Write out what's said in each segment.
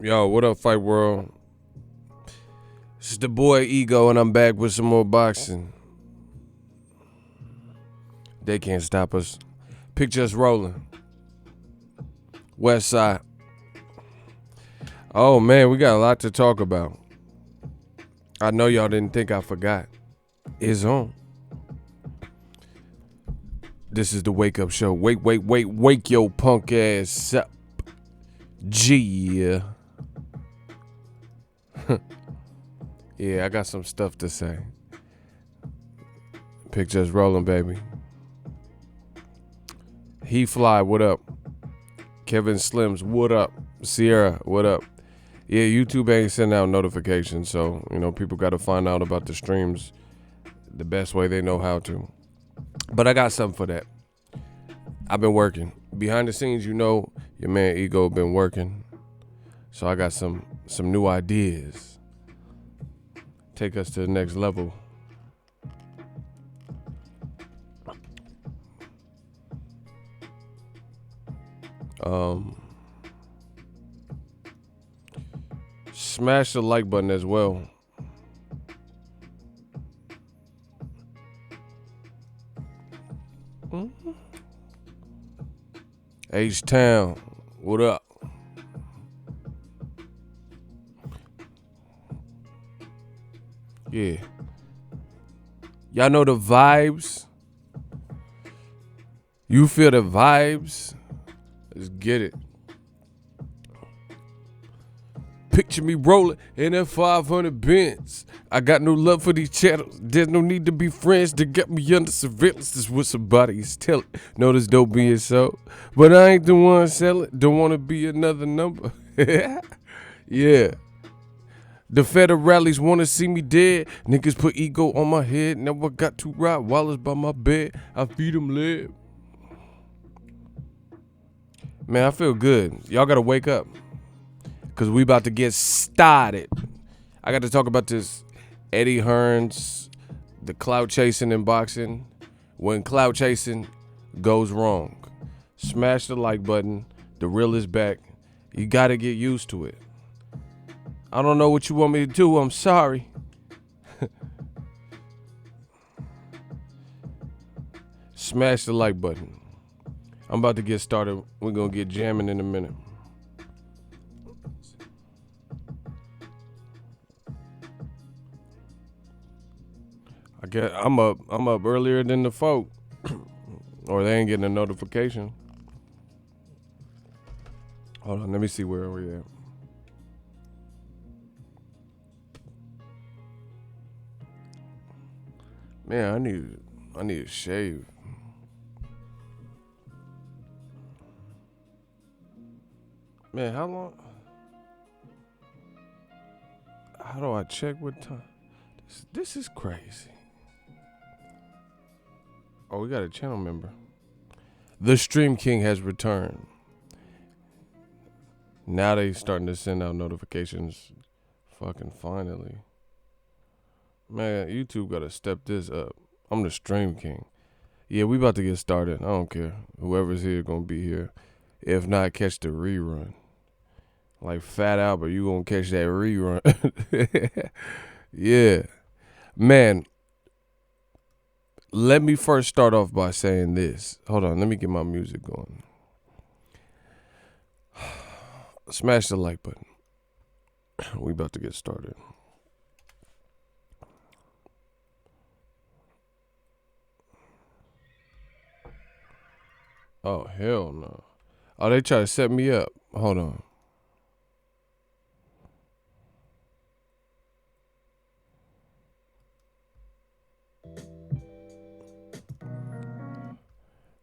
Yo, what up, Fight World? It's the boy Ego, and I'm back with some more boxing. They can't stop us. Picture us rolling. West Side. Oh, man, we got a lot to talk about. I know y'all didn't think I forgot. It's on. This is the Wake Up Show. Wake your punk ass up. G. Yeah, I got some stuff to say. Pictures rolling, baby. He Fly, what up? Kevin Slims, what up? Sierra, what up? Yeah, YouTube ain't sending out notifications, so, people got to find out about the streams the best way they know how to. But I got something for that. I've been working. Behind the scenes, your man Ego been working. So I got some new ideas. Take us to the next level. Smash the like button as well. H-Town, what up? Yeah. Y'all know the vibes? You feel the vibes? Let's get it. Picture me rolling in that 500 Benz. I got no love for these channels. There's no need to be friends to get me under surveillance. This is what somebody's telling. No, this dope being so. But I ain't the one selling. Don't want to be another number. Yeah. The federales want to see me dead. Niggas put ego on my head. Now I got two Rottweilers by my bed. I feed them lead. Man, I feel good. Y'all got to wake up. Because we about to get started. I got to talk about this Eddie Hearn's, the clout chasing in boxing. When clout chasing goes wrong. Smash the like button. The real is back. You got to get used to it. I don't know what you want me to do. I'm sorry. Smash the like button. I'm about to get started. We're going to get jamming in a minute. I'm up earlier than the folk. Or they ain't getting a notification. Hold on, let me see where we're at. Man, I need a shave. Man, how long? How do I check what time? This is crazy. Oh, we got a channel member. The Stream King has returned. Now they starting to send out notifications. Fucking finally. Man, YouTube got to step this up. I'm the Stream King. Yeah, we about to get started. I don't care. Whoever's here going to be here. If not, catch the rerun. Like Fat Albert, you going to catch that rerun. Yeah. Man, let me first start off by saying this. Hold on, let me get my music going. Smash the like button. We about to get started. Oh, hell no. Oh, they try to set me up. Hold on.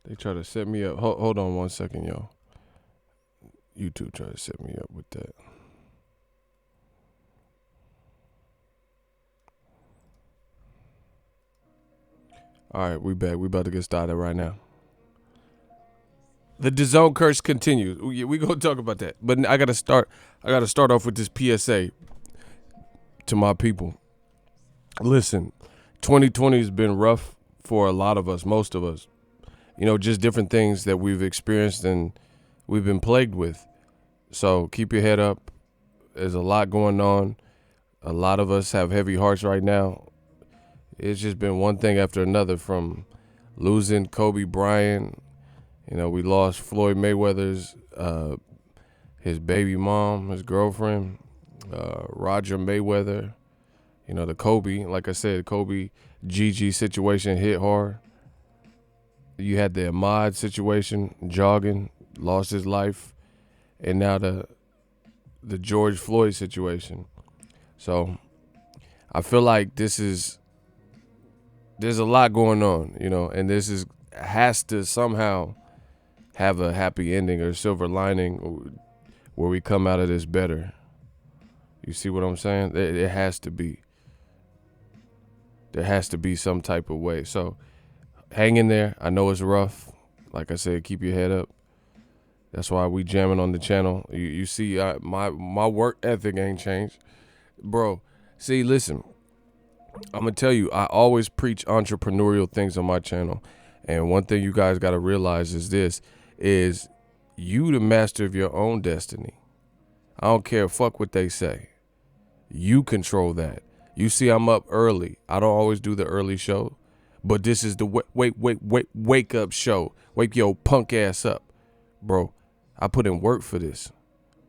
They try to set me up. Hold on 1 second, yo. YouTube try to set me up with that. All right, we back. We about to get started right now. The Dazn curse continues. We gonna talk about that, but I gotta start off with this PSA to my people. Listen, 2020 has been rough for a lot of us, most of us. Just different things that we've experienced and we've been plagued with. So keep your head up. There's a lot going on. A lot of us have heavy hearts right now. It's just been one thing after another, from losing Kobe Bryant. We lost Floyd Mayweather's his baby mom, his girlfriend, Roger Mayweather. The Kobe, like I said, Kobe Gigi situation hit hard. You had the Ahmad situation, jogging, lost his life, and now the George Floyd situation. So I feel like there's a lot going on, and this has to somehow have a happy ending or silver lining where we come out of this better. You see what I'm saying? It has to be. There has to be some type of way. So hang in there. I know it's rough. Like I said, keep your head up. That's why we jamming on the channel. You see, my work ethic ain't changed. Bro, see, listen. I'm going to tell you, I always preach entrepreneurial things on my channel. And one thing you guys got to realize is this, is you the master of your own destiny. I don't care, fuck what they say. You control that. You see, I'm up early. I don't always do the early show, but this is the wake up show. Wake your punk ass up, bro. I put in work for this.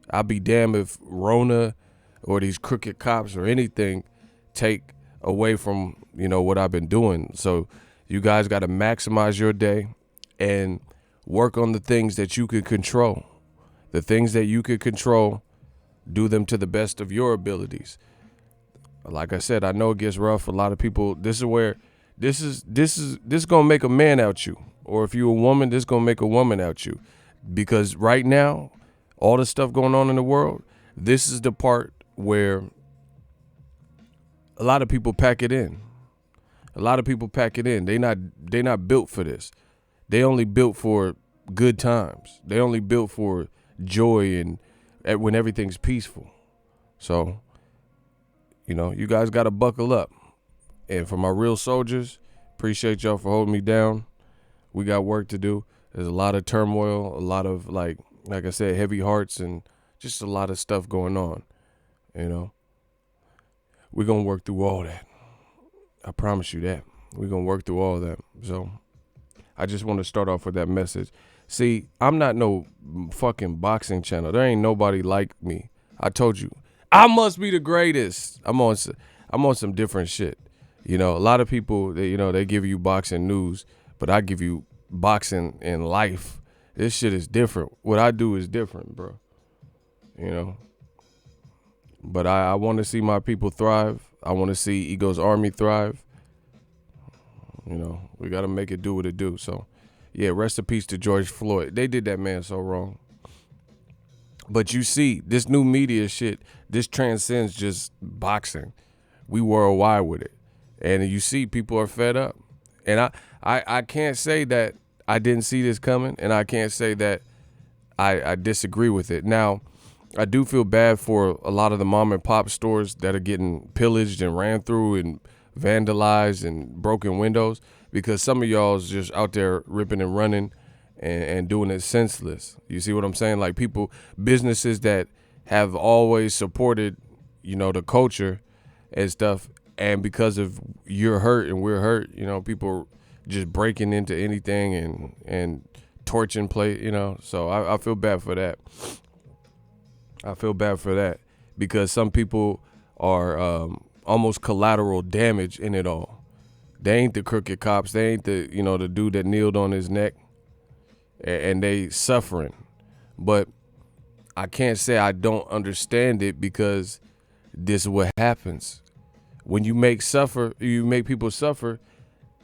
I'll be damned if Rona or these crooked cops or anything take away from, what I've been doing. So you guys got to maximize your day and work on the things that you can control. The things that you can control, do them to the best of your abilities. Like I said, I know it gets rough. A lot of people, this is gonna make a man out you. Or if you're a woman, this gonna make a woman out you. Because right now, all the stuff going on in the world, this is the part where a lot of people pack it in. They not built for this. They only built for good times. They only built for joy and when everything's peaceful. So, you guys got to buckle up. And for my real soldiers, appreciate y'all for holding me down. We got work to do. There's a lot of turmoil, a lot of, like I said, heavy hearts, and just a lot of stuff going on. We're going to work through all that. I promise you that. We're going to work through all that. So I just want to start off with that message. See, I'm not no fucking boxing channel. There ain't nobody like me. I told you. I must be the greatest. I'm on some different shit. A lot of people, they give you boxing news, but I give you boxing in life. This shit is different. What I do is different, bro. But I want to see my people thrive. I want to see Ego's Army thrive. We got to make it do what it do. So, yeah, rest in peace to George Floyd. They did that man so wrong. But you see, this new media shit, this transcends just boxing. We worldwide with it. And you see, people are fed up. And I can't say that I didn't see this coming, and I can't say that I disagree with it. Now, I do feel bad for a lot of the mom and pop stores that are getting pillaged and ran through and vandalized and broken windows, because some of y'all is just out there ripping and running and doing it senseless. You see what I'm saying? Like businesses that have always supported, the culture and stuff, and because of you're hurt and we're hurt, people just breaking into anything and torching so I feel bad for that. I feel bad for that because some people are almost collateral damage in it all. They ain't the crooked cops. They ain't the the dude that kneeled on his neck, and they suffering. But I can't say I don't understand it, because this is what happens. When you make people suffer,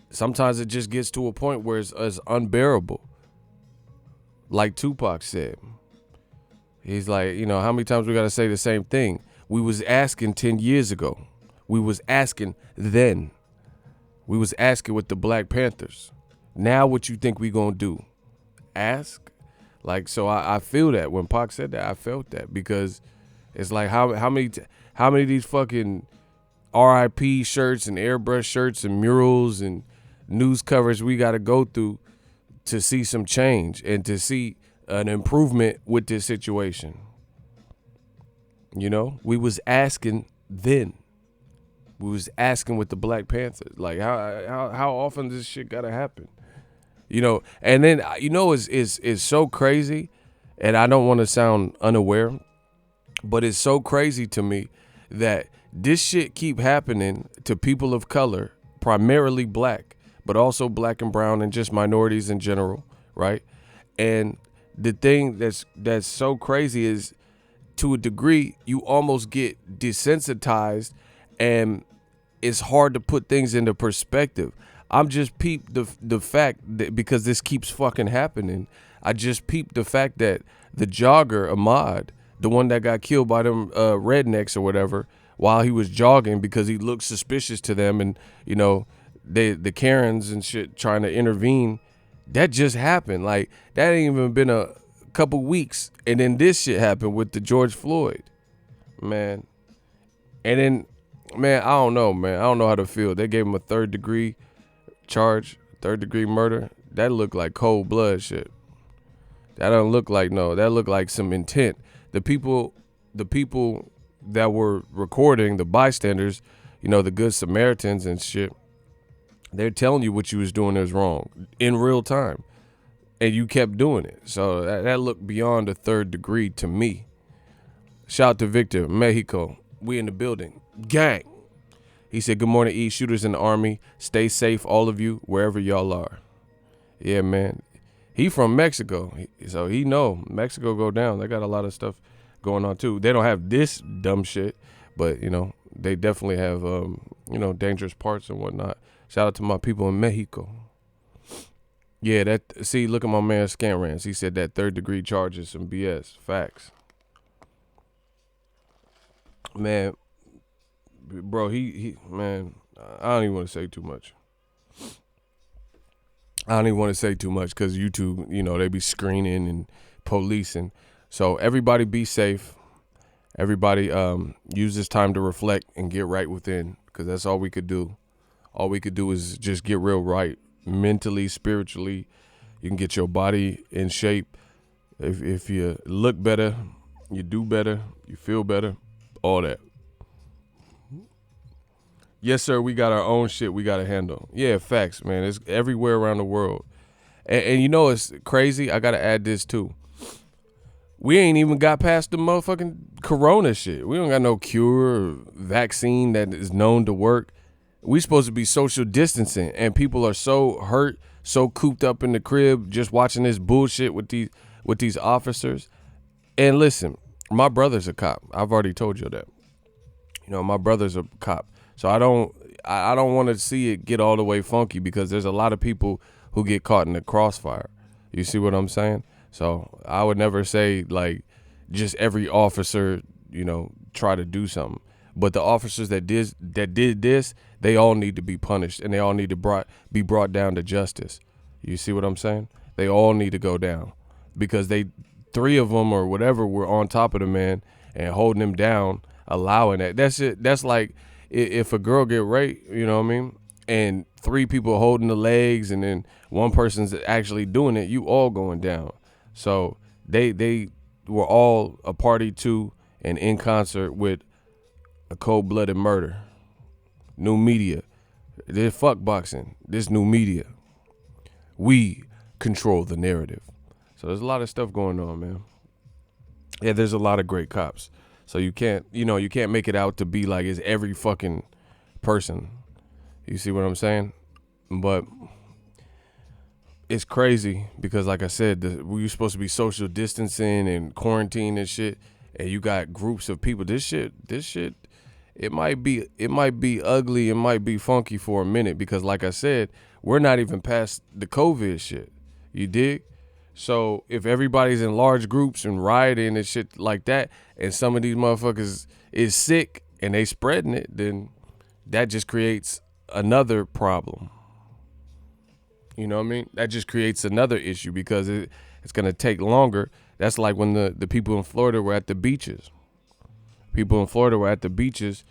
sometimes it just gets to a point where it's unbearable. Like Tupac said. He's like, how many times we got to say the same thing? We was asking 10 years ago. We was asking then. We was asking with the Black Panthers. Now what you think we gonna do? Ask? So I feel that when Pac said that, I felt that, because it's like how many of these fucking RIP shirts and airbrush shirts and murals and news coverage we got to go through to see some change and to see an improvement with this situation. You know, we was asking then. We was asking with the Black Panthers, like how often does this shit gotta happen? You know, and then is so crazy, and I don't want to sound unaware, but it's so crazy to me that this shit keep happening to people of color, primarily black, but also black and brown and just minorities in general, right? And the thing that's so crazy is, to a degree, you almost get desensitized, and it's hard to put things into perspective. I'm just peeped the fact that, because this keeps fucking happening, I just peeped the fact that the jogger Ahmad, the one that got killed by them rednecks or whatever, while he was jogging because he looked suspicious to them, and you know, the Karens and shit trying to intervene, that just happened. Like, that ain't even been a couple weeks, and then this shit happened with the George Floyd, man. And then, man, I don't know, man. I don't know how to feel. They gave him a third degree murder. That looked like cold blood shit. That don't look like, no, that looked like some intent. The people that were recording, the bystanders, you know, the good Samaritans and shit, they're telling you what you was doing is wrong in real time, and you kept doing it. So that looked beyond a third degree to me. Shout out to Victor, Mexico. We in the building. Gang. He said, good morning, E. Shooters in the Army. Stay safe, all of you, wherever y'all are. Yeah, man. He from Mexico, so he know Mexico go down. They got a lot of stuff going on, too. They don't have this dumb shit, but, you know, they definitely have, you know, dangerous parts and whatnot. Shout out to my people in Mexico. Yeah, see, look at my man Scanrans. He said that third degree charge is some BS. Facts. Man, bro, man, I don't even want to say too much. I don't even want to say too much because YouTube, you know, they be screening and policing. So everybody be safe. Everybody use this time to reflect and get right within, because that's all we could do. All we could do is just get real right mentally, spiritually. You can get your body in shape. If you look better, you do better, you feel better, all that. Yes, sir, we got our own shit we got to handle. Yeah, facts, man. It's everywhere around the world. And you know, it's crazy. I got to add this, too. We ain't even got past the motherfucking corona shit. We don't got no cure or vaccine that is known to work. We supposed to be social distancing, and people are so hurt, so cooped up in the crib, just watching this bullshit with these officers. And listen, my brother's a cop. I've already told you that. You know, my brother's a cop. So I don't want to see it get all the way funky, because there's a lot of people who get caught in the crossfire. You see what I'm saying? So I would never say, like, just every officer, you know, try to do something. But the officers that did this, they all need to be punished, and they all need to be brought down to justice. You see what I'm saying? They all need to go down, because three of them or whatever were on top of the man and holding him down, allowing that. That's it. That's like if a girl get raped, you know what I mean, and three people holding the legs, and then one person's actually doing it, you all going down. So they were all a party to and in concert with a cold-blooded murder. New media. They're fuck boxing. This new media. We control the narrative. So there's a lot of stuff going on, man. Yeah, there's a lot of great cops. So you can't make it out to be like it's every fucking person. You see what I'm saying? But it's crazy because, like I said, we were supposed to be social distancing and quarantine and shit, and you got groups of people. This shit, it might be ugly, it might be funky for a minute, because, like I said, we're not even past the COVID shit. You dig? So if everybody's in large groups and rioting and shit like that, and some of these motherfuckers is sick and they spreading it, then that just creates another problem. You know what I mean? That just creates another issue, because it's going to take longer. That's like when the people in Florida were at the beaches. People in Florida were at the beaches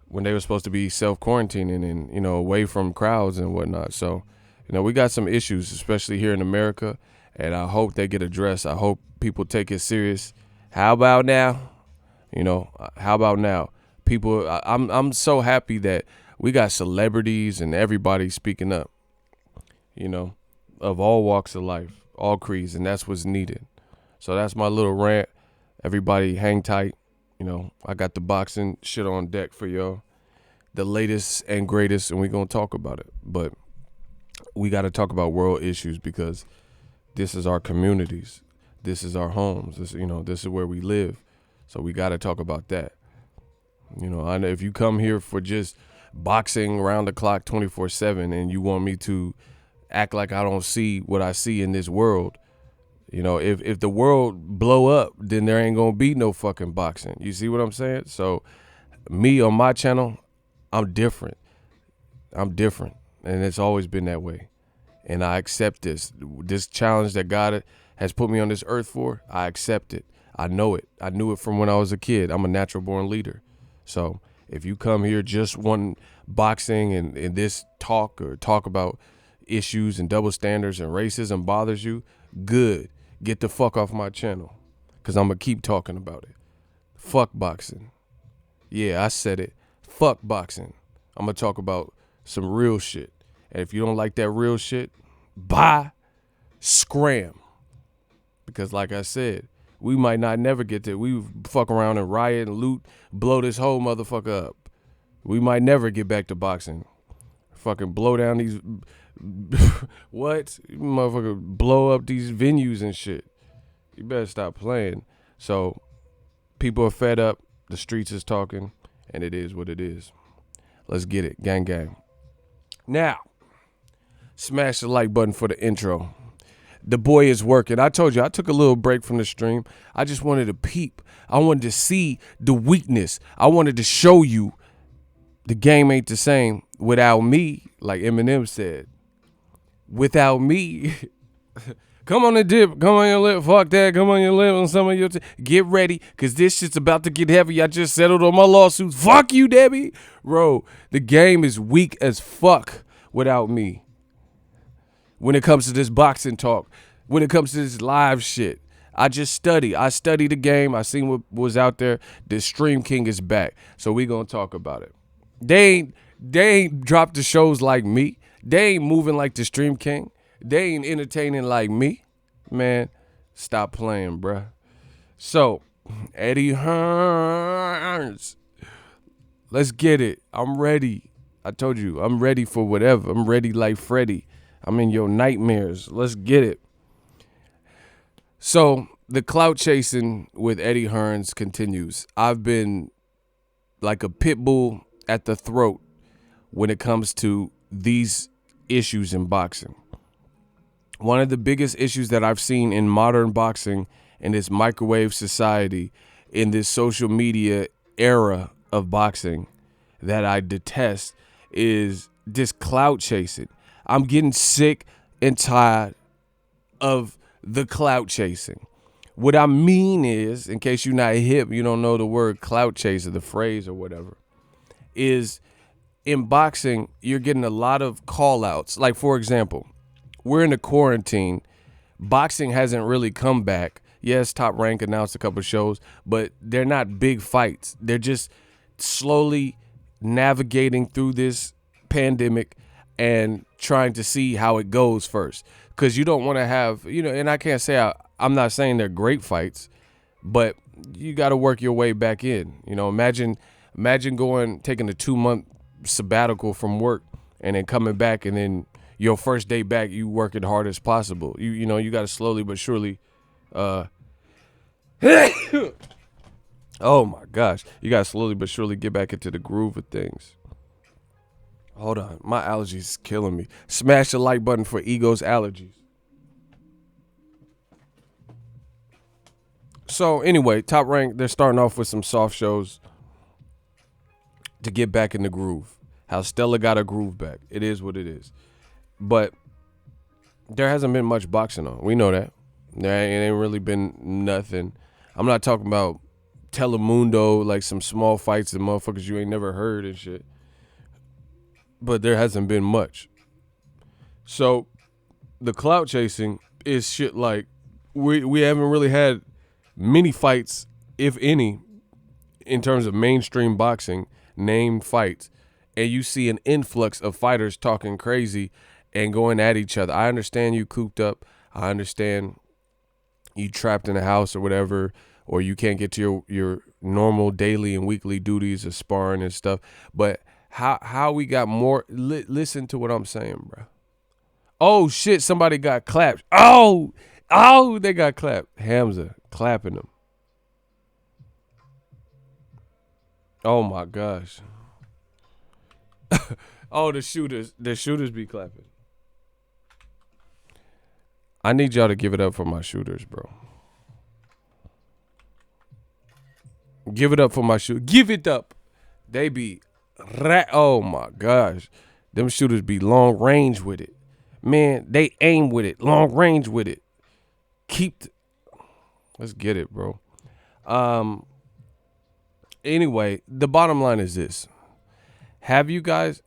when they were supposed to be self-quarantining and, you know, away from crowds and whatnot. So, you know, we got some issues, especially here in America, and I hope they get addressed. I hope people take it serious. How about now? You know, how about now? People, I'm so happy that we got celebrities and everybody speaking up, you know, of all walks of life, all creeds, and that's what's needed. So that's my little rant. Everybody hang tight. You know, I got the boxing shit on deck for y'all. The latest and greatest, and we're going to talk about it. But we got to talk about world issues because this is our communities. This is our homes. This is where we live. So we got to talk about that. You know, I know if you come here for just boxing round the clock 24/7 and you want me to act like I don't see what I see in this world, you know, if the world blow up, then there ain't gonna be no fucking boxing. You see what I'm saying? So me on my channel, I'm different. And it's always been that way. And I accept this challenge that God has put me on this earth for. I accept it. I know it. I knew it from when I was a kid. I'm a natural born leader. So if you come here just wanting boxing and this talk about issues and double standards and racism bothers you, good. Get the fuck off my channel, because I'm going to keep talking about it. Fuck boxing. Yeah, I said it. Fuck boxing. I'm going to talk about some real shit. And if you don't like that real shit, bye, scram. Because like I said, we might not never get to. We fuck around and riot and loot, blow this whole motherfucker up. We might never get back to boxing. Fucking blow down these, what? Motherfucker blow up these venues and shit. You better stop playing. So people are fed up. The streets is talking, and it is what it is. Let's get it. Gang, gang. Now, smash the like button for the intro. The boy is working. I told you, I took a little break from the stream. I just wanted to peep. I wanted to see the weakness. I wanted to show you the game ain't the same without me, like Eminem said. Without me. Come on the dip. Come on your lip. Fuck that. Come on your lip on some of your get ready, because this shit's about to get heavy. I just settled on my lawsuits. Fuck you, Debbie. Bro, the game is weak as fuck without me. When it comes to this boxing talk, when it comes to this live shit, I just study. I study the game. I seen what was out there. The Stream King is back. So we gonna talk about it. They ain't dropped the shows like me. They ain't moving like the Stream King. They ain't entertaining like me. Man, stop playing, bruh. So, Eddie Hearns. Let's get it. I'm ready. I told you, I'm ready for whatever. I'm ready like Freddy. I'm in your nightmares. Let's get it. So, the clout chasing with Eddie Hearns continues. I've been like a pit bull at the throat when it comes to these issues in boxing. One of the biggest issues that I've seen in modern boxing, in this microwave society, in this social media era of boxing that I detest, is this clout chasing. I'm getting sick and tired of the clout chasing. What I mean is, in case you're not hip, you don't know the word clout chaser, the phrase or whatever, is in boxing, you're getting a lot of call outs. Like, for example, we're in a quarantine. Boxing hasn't really come back. Yes, Top Rank announced a couple shows, but they're not big fights. They're just slowly navigating through this pandemic and trying to see how it goes first. Because you don't want to have, and I can't say, I'm not saying they're great fights, but you got to work your way back in. Imagine taking a 2-month sabbatical from work and then coming back, and then your first day back, you working hard as possible. You got to slowly but surely, oh my gosh, you got to slowly but surely get back into the groove of things. Hold on, my allergies is killing me. Smash the like button for Ego's allergies. So anyway, Top Rank, they're starting off with some soft shows to get back in the groove. How Stella got her groove back. It is what it is. But there hasn't been much boxing on. We know that. There ain't really been nothing. I'm not talking about Telemundo, like some small fights and motherfuckers you ain't never heard and shit. But there hasn't been much. So the clout chasing is shit like we haven't really had many fights, if any, in terms of mainstream boxing, named fights, and you see an influx of fighters talking crazy and going at each other. I understand you cooped up. I understand you trapped in a house or whatever, or you can't get to your normal daily and weekly duties of sparring and stuff. But how we got more? Listen to what I'm saying, bro. Oh shit! Somebody got clapped. Oh, they got clapped. Hamza clapping them. Oh my gosh. Oh, the shooters be clapping. I need y'all to give it up for my shooters, bro. Give it up for my shooters. Give it up. They be oh my gosh. Them shooters be long range with it. Man, they aim with it. Long range with it. Let's get it, bro. Anyway, the bottom line is this. Have you guys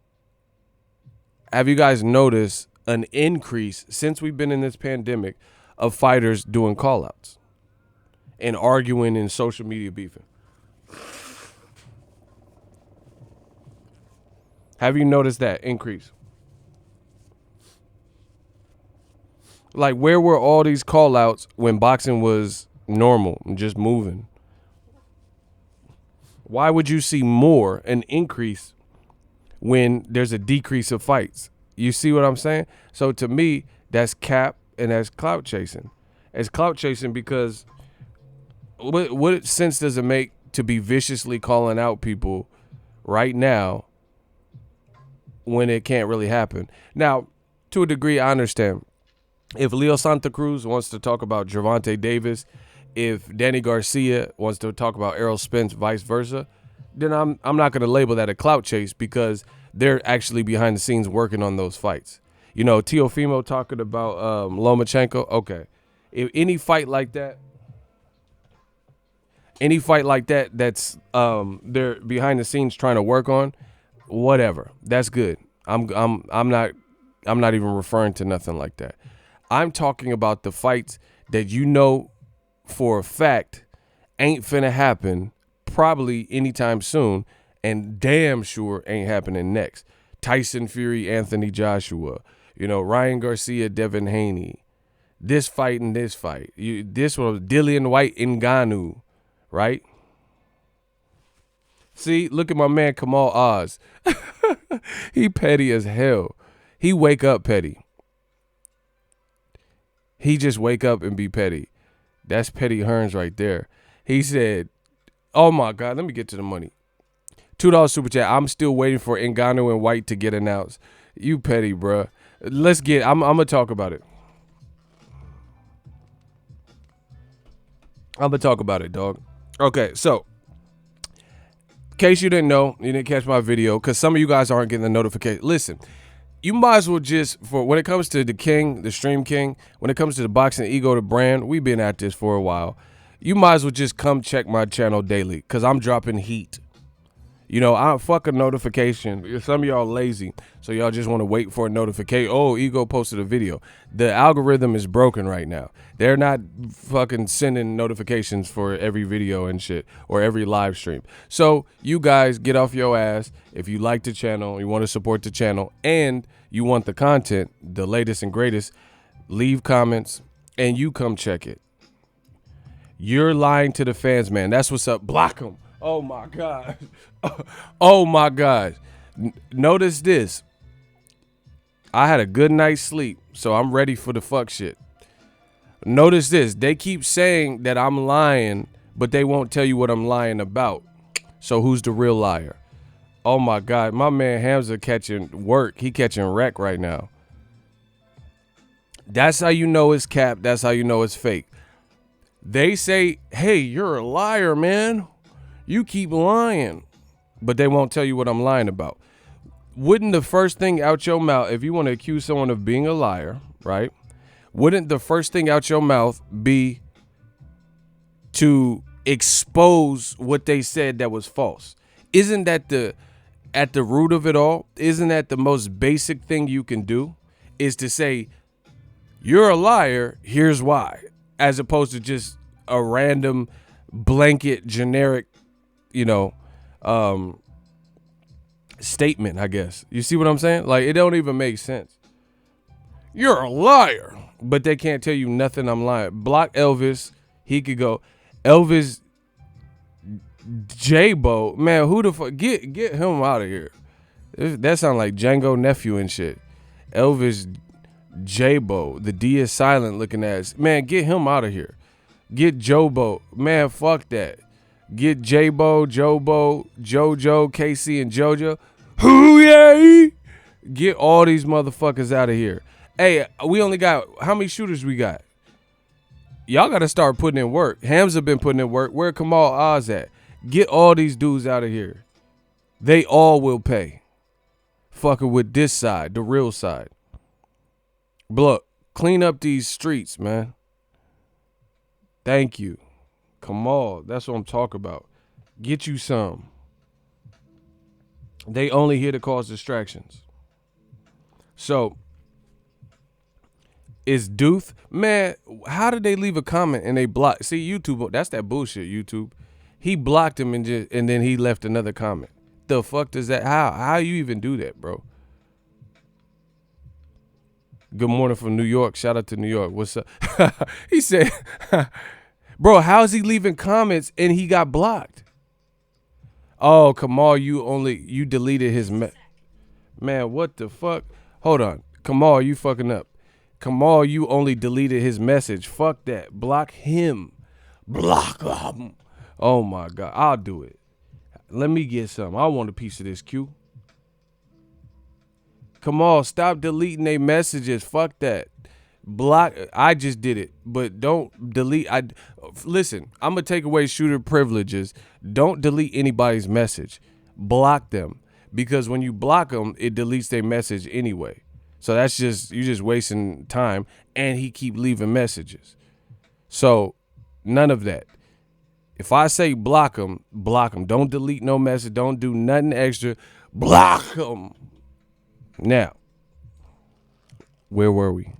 noticed an increase since we've been in this pandemic of fighters doing call-outs and arguing in social media beefing? Have you noticed that increase? Like, where were all these call-outs when boxing was normal and just moving? Why would you see an increase when there's a decrease of fights? You see what I'm saying? So to me, that's cap and that's clout chasing. It's clout chasing because what sense does it make to be viciously calling out people right now when it can't really happen? Now, to a degree, I understand. If Leo Santa Cruz wants to talk about Gervonta Davis, if Danny Garcia wants to talk about Errol Spence, vice versa, then I'm not going to label that a clout chase because they're actually behind the scenes working on those fights. You know, Teofimo talking about Lomachenko. Okay, if any fight like that, that's they're behind the scenes trying to work on, whatever. That's good. I'm not even referring to nothing like that. I'm talking about the fights that you know for a fact ain't finna happen probably anytime soon, and damn sure ain't happening next. Tyson Fury, Anthony Joshua, Ryan Garcia, Devin Haney. This fight and this fight. This one was Dillian White, Ngannou, right? See, look at my man Kamal Oz. He petty as hell. He wake up petty. He just wake up and be petty. That's Petty Hearns right there. He said, oh my God, let me get to the money. $2 super chat. I'm still waiting for Ngannou and White to get announced. You petty, bruh. I'm going to talk about it. I'm going to talk about it, dog. Okay, so, in case you didn't know, you didn't catch my video, because some of you guys aren't getting the notification. Listen. You might as well when it comes to the king, the stream king, when it comes to the boxing ego, the brand, we've been at this for a while. You might as well just come check my channel daily because I'm dropping heat. I fuck a notification. Some of y'all lazy, so y'all just want to wait for a notification. Oh, Ego posted a video. The algorithm is broken right now. They're not fucking sending notifications for every video and shit or every live stream. So you guys get off your ass. If you like the channel, you want to support the channel, and you want the content, the latest and greatest, leave comments and you come check it. You're lying to the fans, man. That's what's up. Block them. Oh my God. Oh my God. Notice this. I had a good night's sleep, so I'm ready for the fuck shit. Notice this. They keep saying that I'm lying, but they won't tell you what I'm lying about. So who's the real liar? Oh my God. My man Hamza catching work. He catching wreck right now. That's how you know it's cap. That's how you know it's fake. They say, hey, you're a liar, man. You keep lying, but they won't tell you what I'm lying about. Wouldn't the first thing out your mouth, if you want to accuse someone of being a liar, right? Wouldn't the first thing out your mouth be to expose what they said that was false? Isn't that at the root of it all? Isn't that the most basic thing you can do? Is to say, you're a liar, here's why. As opposed to just a random blanket generic you know, statement, I guess. You see what I'm saying? Like, it don't even make sense. You're a liar. But they can't tell you nothing. I'm lying. Block Elvis. He could go. Elvis J-Bo. Man, who the fuck? Get him out of here. That sound like Django nephew and shit. Elvis J-Bo. The D is silent looking ass. Man, get him out of here. Get Jobo. Man, fuck that. Get J-Bo, Jobo, Jojo, KC, and Jojo. Hoo-yay! Get all these motherfuckers out of here. Hey, we only got, how many shooters we got? Y'all got to start putting in work. Hamza been putting in work. Where Kamal Oz at? Get all these dudes out of here. They all will pay. Fucking with this side, the real side. Look, clean up these streets, man. Thank you. Kamal, that's what I'm talking about. Get you some. They only here to cause distractions. So, is Dooth, man, how did they leave a comment and they block? See, YouTube, that's that bullshit, YouTube. He blocked him and then he left another comment. The fuck does that, how you even do that, bro? Good morning from New York. Shout out to New York. What's up? He said, bro, how's he leaving comments and he got blocked? Oh, Kamal, you deleted his man, what the fuck? Hold on. Kamal, you fucking up. Kamal, you only deleted his message. Fuck that. Block him. Block him. Oh my God. I'll do it. Let me get some. I want a piece of this, Q. Kamal, stop deleting their messages. Fuck that. Block. I just did it, but don't delete. Listen, I'm going to take away shooter privileges. Don't delete anybody's message. Block them, because when you block them, it deletes their message anyway. So that's just, you just wasting time, and he keep leaving messages. So none of that. If I say block them, block them. Don't delete no message. Don't do nothing extra. Block them. Now, where were we?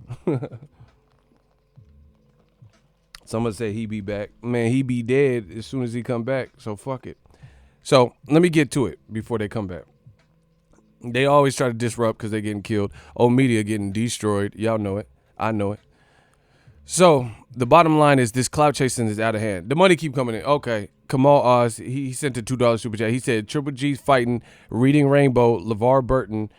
Someone said he be back. Man, he be dead as soon as he come back, so fuck it. So let me get to it before they come back. They always try to disrupt because they're getting killed. Old media getting destroyed. Y'all know it. I know it. So the bottom line is this clout chasing is out of hand. The money keep coming in. Okay. Kamal Oz, he sent a $2 super chat. He said Triple G's fighting, Reading Rainbow, LeVar Burton.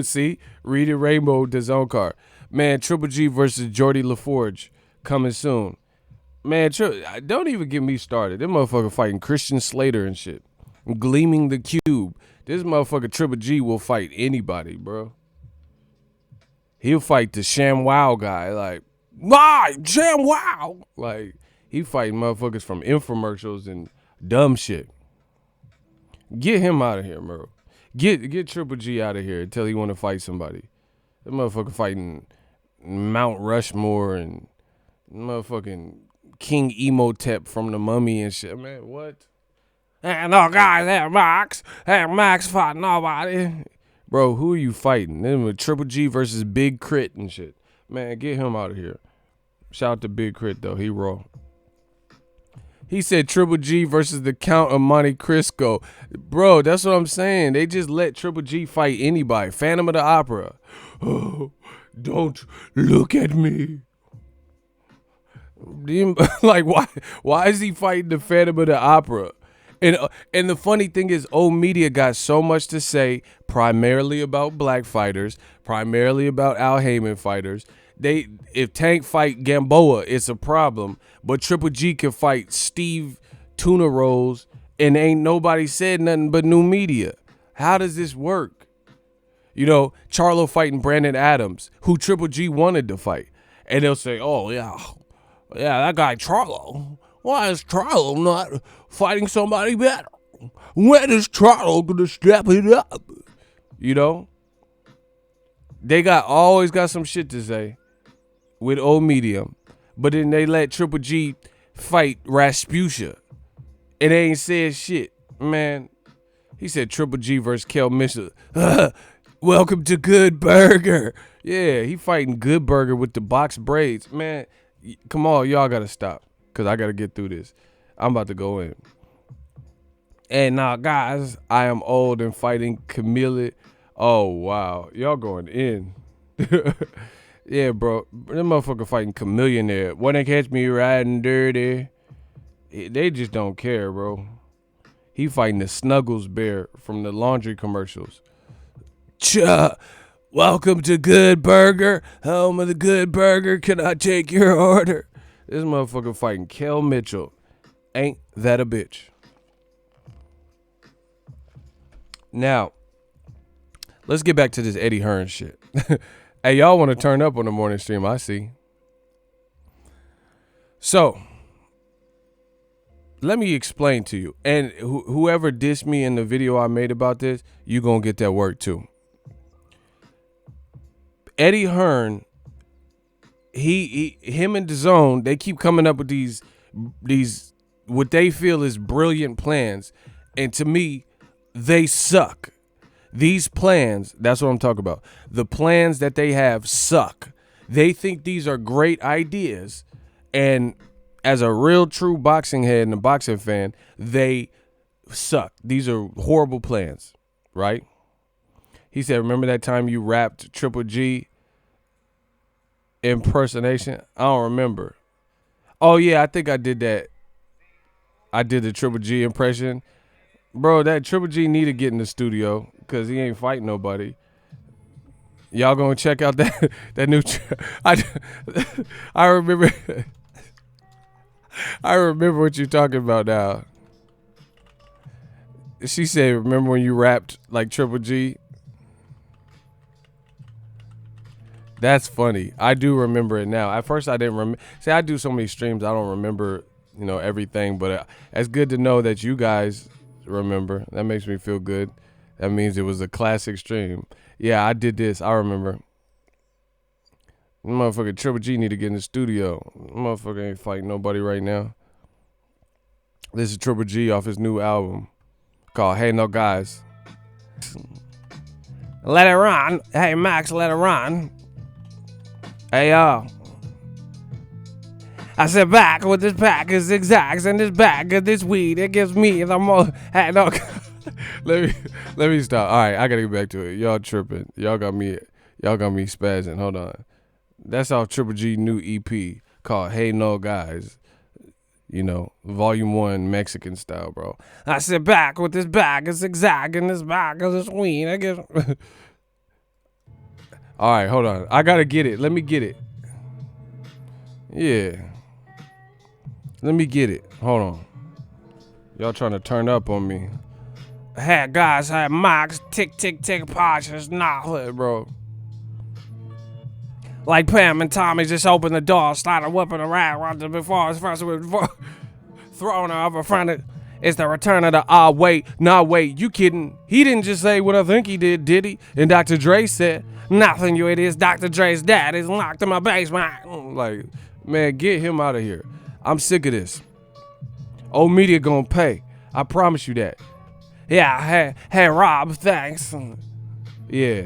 See? Reading Rainbow, Dazn card. Man, Triple G versus Jordy LaForge coming soon. Man, don't even get me started. Them motherfucker fighting Christian Slater and shit. Gleaming the Cube. This motherfucker Triple G will fight anybody, bro. He'll fight the ShamWow guy. Like, why? ShamWow. Like, he fighting motherfuckers from infomercials and dumb shit. Get him out of here, bro. Get Triple G out of here until he want to fight somebody. That motherfucker fighting Mount Rushmore and motherfucking King Emotep from The Mummy and shit. Man, what? Hey, no, guys, hey, Max fighting nobody. Bro, who are you fighting? Then with Triple G versus Big Crit and shit. Man, get him out of here. Shout out to Big Crit, though. He raw. He said Triple G versus the Count of Monte Cristo. Bro, that's what I'm saying. They just let Triple G fight anybody. Phantom of the Opera. Oh, don't look at me. Like, why is he fighting the Phantom of the Opera? And the funny thing is, old media got so much to say, primarily about black fighters, primarily about Al Heyman fighters. If Tank fight Gamboa, it's a problem. But Triple G can fight Steve Tuna Rolls, and ain't nobody said nothing but new media. How does this work? You know, Charlo fighting Brandon Adams, who Triple G wanted to fight. And they'll say, oh, yeah, that guy Charlo. Why is Charlo not fighting somebody better? When is Charlo gonna step it up? You know? They always got some shit to say with old medium. But then they let Triple G fight Rasputia. And they ain't said shit. Man, he said Triple G versus Kel Mitchell. Welcome to Good Burger. Yeah, he fighting Good Burger with the box braids. Man, come on, y'all gotta stop. Because I got to get through this. I'm about to go in. And now, guys, I am old and fighting chameleon. Oh, wow. Y'all going in. Yeah, bro. That motherfucker fighting chameleon there. Wanna catch me riding dirty? They just don't care, bro. He fighting the Snuggles bear from the laundry commercials. Cha, welcome to Good Burger, home of the Good Burger. Can I take your order? This motherfucker fighting Kel Mitchell. Ain't that a bitch? Now, let's get back to this Eddie Hearn shit. Hey, y'all want to turn up on the morning stream, I see. So, let me explain to you. And whoever dissed me in the video I made about this, you going to get that work too. Eddie Hearn, him and Dazn, they keep coming up with these what they feel is brilliant plans. And to me, they suck. These plans, that's what I'm talking about. The plans that they have suck. They think these are great ideas. And as a real true boxing head and a boxing fan, they suck. These are horrible plans, right? He said, remember that time you rapped Triple G impersonation? I don't remember. Oh, yeah, I think I did that. I did the Triple G impression. Bro, that Triple G need to get in the studio because he ain't fighting nobody. Y'all gonna check out that new. I remember. I remember what you're talking about now. She said, "Remember when you rapped like Triple G?" That's funny. I do remember it now. At first, I didn't remember. See, I do so many streams, I don't remember, everything. But it's good to know that you guys remember. That makes me feel good. That means it was a classic stream. Yeah, I did this. I remember. Motherfucker Triple G need to get in the studio. Motherfucker ain't fighting nobody right now. This is Triple G off his new album called Hey No Guys. Let it run. Hey Max, let it run. Hey y'all. I sit back with this pack of zigzags and this bag of this weed. It gives me the most. Hey, no. let me stop. All right, I gotta get back to it. Y'all tripping. Y'all got me spazzing. Hold on. That's off Triple G new EP called Hey No Guys. Volume 1 Mexican style, bro. I sit back with this bag of zigzag and this bag of this weed. I guess. All right, hold on. I gotta get it. Let me get it. Yeah. Let me get it. Hold on. Y'all trying to turn up on me. Hey guys, hey Max, tick tick tick poshes, nah, bro. Like Pam and Tommy just opened the door, started whooping around right before his first throwing her over front of. It's the return of the wait, wait, you kidding? He didn't just say what I think he did he? And Dr. Dre said, nothing, you idiots. Dr. Dre's dad is locked in my basement. Like, man, get him out of here. I'm sick of this. Old media gonna pay. I promise you that. Yeah, hey, Rob, thanks. Yeah.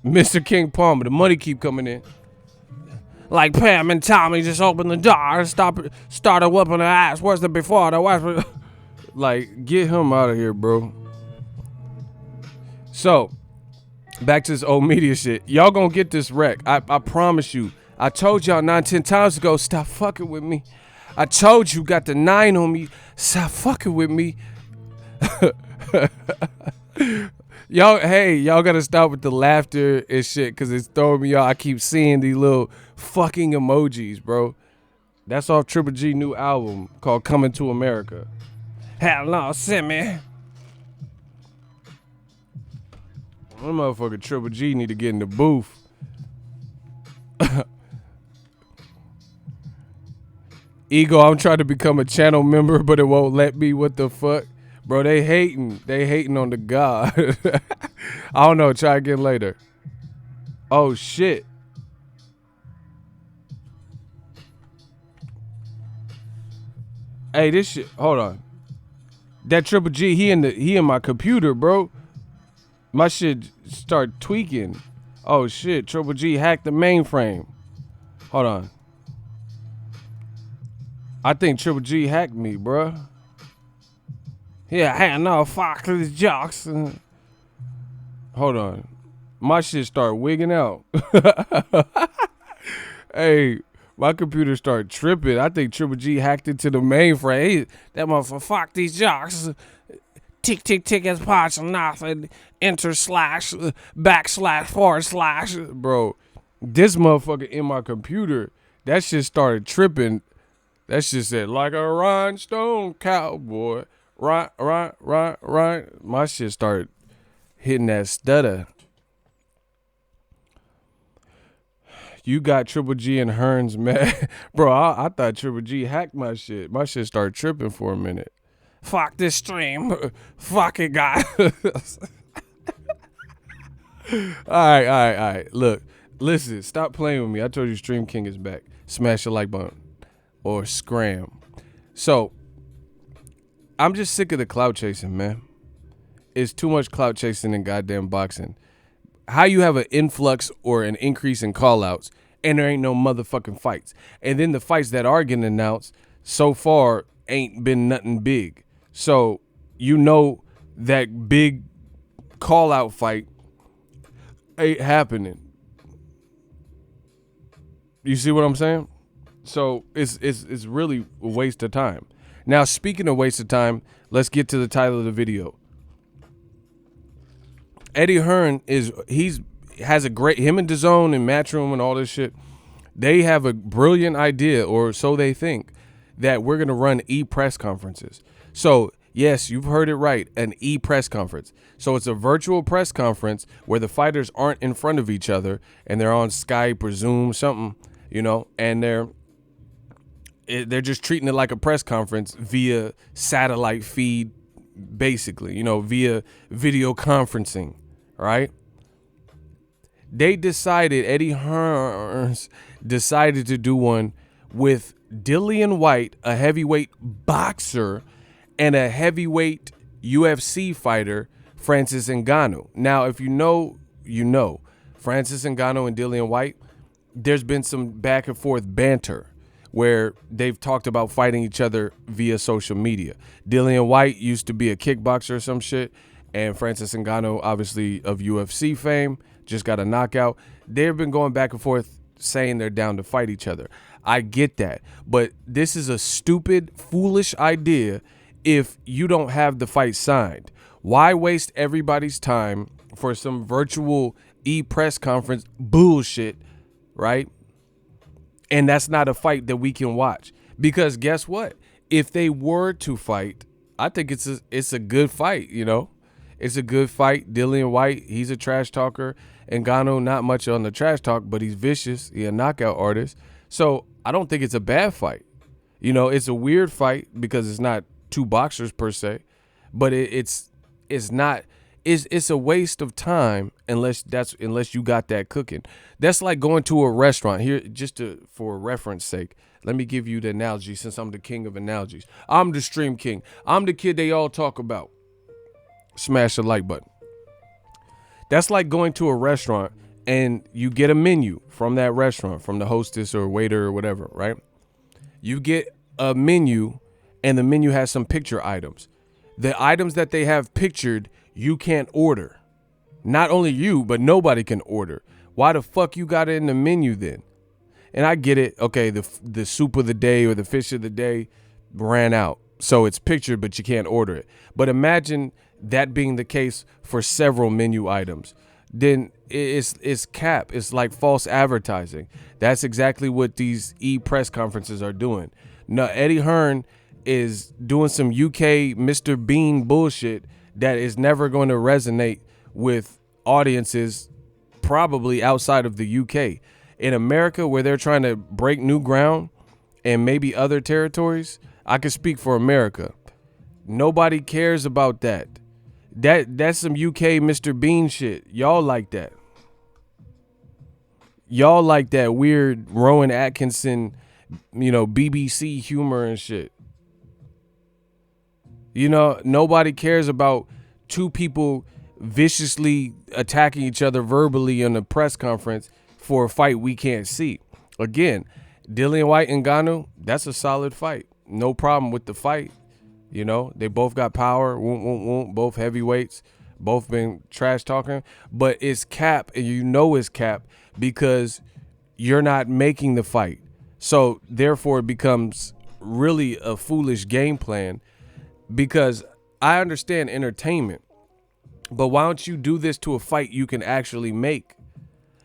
Mr. King Palmer, the money keep coming in. Like Pam and Tommy just opened the door and started whooping their ass worse than before. The wife, like, get him out of here, bro. So, back to this old media shit. Y'all gonna get this wreck. I promise you. I told y'all 9-10 times ago, stop fucking with me. I told you, got the 9 on me. Stop fucking with me. Y'all gotta stop with the laughter and shit, cause it's throwing me off. I keep seeing these little fucking emojis, bro. That's off Triple G new album called Coming to America. Hell no, send me. That motherfucker Triple G need to get in the booth. Ego, I'm trying to become a channel member, but it won't let me. What the fuck? Bro, they hating on the God. I don't know, try again later. Oh shit. Hey, this shit, hold on. That Triple G, he in my computer, bro. My shit start tweaking. Oh shit, Triple G hacked the mainframe. Hold on. I think Triple G hacked me, bruh. Yeah, hey, no, fuck these jocks. Hold on. My shit start wigging out. Hey, my computer start tripping. I think Triple G hacked into the mainframe. Hey, that motherfucker, fuck these jocks. Tick, tick, tick as parts of nothing. Enter slash, backslash, forward slash. Bro, this motherfucker in my computer, that shit started tripping. That shit said, like a rhinestone cowboy. Right. My shit started hitting that stutter. You got Triple G and Hearn's mad. Bro, I thought Triple G hacked my shit. My shit started tripping for a minute. Fuck this stream. Fuck it, guy. All right. Look, listen, stop playing with me. I told you Stream King is back. Smash the like button or scram. So, I'm just sick of the clout chasing, man. It's too much clout chasing in goddamn boxing. How you have an influx or an increase in call-outs and there ain't no motherfucking fights. And then the fights that are getting announced so far ain't been nothing big. So, you know that big call-out fight ain't happening. You see what I'm saying? So, it's really a waste of time. Now, speaking of waste of time, let's get to the title of the video. Eddie Hearn has a great, him and Dazn and Matchroom and all this shit, they have a brilliant idea, or so they think, that we're going to run e-press conferences. So, yes, you've heard it right, an e-press conference. So it's a virtual press conference where the fighters aren't in front of each other and they're on Skype or Zoom, something, you know, and they're just treating it like a press conference via satellite feed, basically, you know, via video conferencing. Right? They decided, Eddie Hearn decided to do one with Dillian Whyte, a heavyweight boxer, and a heavyweight UFC fighter, Francis Ngannou. Now, if you know, you know. Francis Ngannou and Dillian Whyte, there's been some back and forth banter where they've talked about fighting each other via social media. Dillian Whyte used to be a kickboxer or some shit. And Francis Ngannou, obviously of UFC fame, just got a knockout. They've been going back and forth saying they're down to fight each other. I get that. But this is a stupid, foolish idea if you don't have the fight signed. Why waste everybody's time for some virtual e-press conference bullshit, right? And that's not a fight that we can watch. Because guess what? If they were to fight, I think it's a good fight, you know? It's a good fight. Dillian Whyte, he's a trash talker. Ngannou, not much on the trash talk, but he's vicious. He's a knockout artist. So I don't think it's a bad fight. You know, it's a weird fight because it's not two boxers per se, but it's a waste of time unless you got that cooking. That's like going to a restaurant. Here, just for reference sake, let me give you the analogy since I'm the king of analogies. I'm the stream king. I'm the kid they all talk about. Smash the like button. That's like going to a restaurant and you get a menu from that restaurant, from the hostess or waiter or whatever, right? You get a menu and the menu has some picture items. The items that they have pictured, you can't order. Not only you, but nobody can order. Why the fuck you got it in the menu then? And I get it. Okay, the soup of the day or the fish of the day ran out. So it's pictured, but you can't order it. But imagine that being the case for several menu items. Then it's cap. It's like false advertising. That's exactly what these e-press conferences are doing. Now, Eddie Hearn is doing some UK Mr. Bean bullshit that is never going to resonate with audiences probably outside of the UK. In America, where they're trying to break new ground and maybe other territories, I can speak for America. Nobody cares about that. That's some UK Mr. Bean shit. Y'all like that. Y'all like that weird Rowan Atkinson, you know, BBC humor and shit. You know, nobody cares about two people viciously attacking each other verbally in a press conference for a fight we can't see. Again, Dillian Whyte and Ngannou, that's a solid fight. No problem with the fight. You know, they both got power. Both heavyweights. Both been trash talking. But it's cap, and you know it's cap because you're not making the fight. So therefore, it becomes really a foolish game plan because I understand entertainment, but why don't you do this to a fight you can actually make?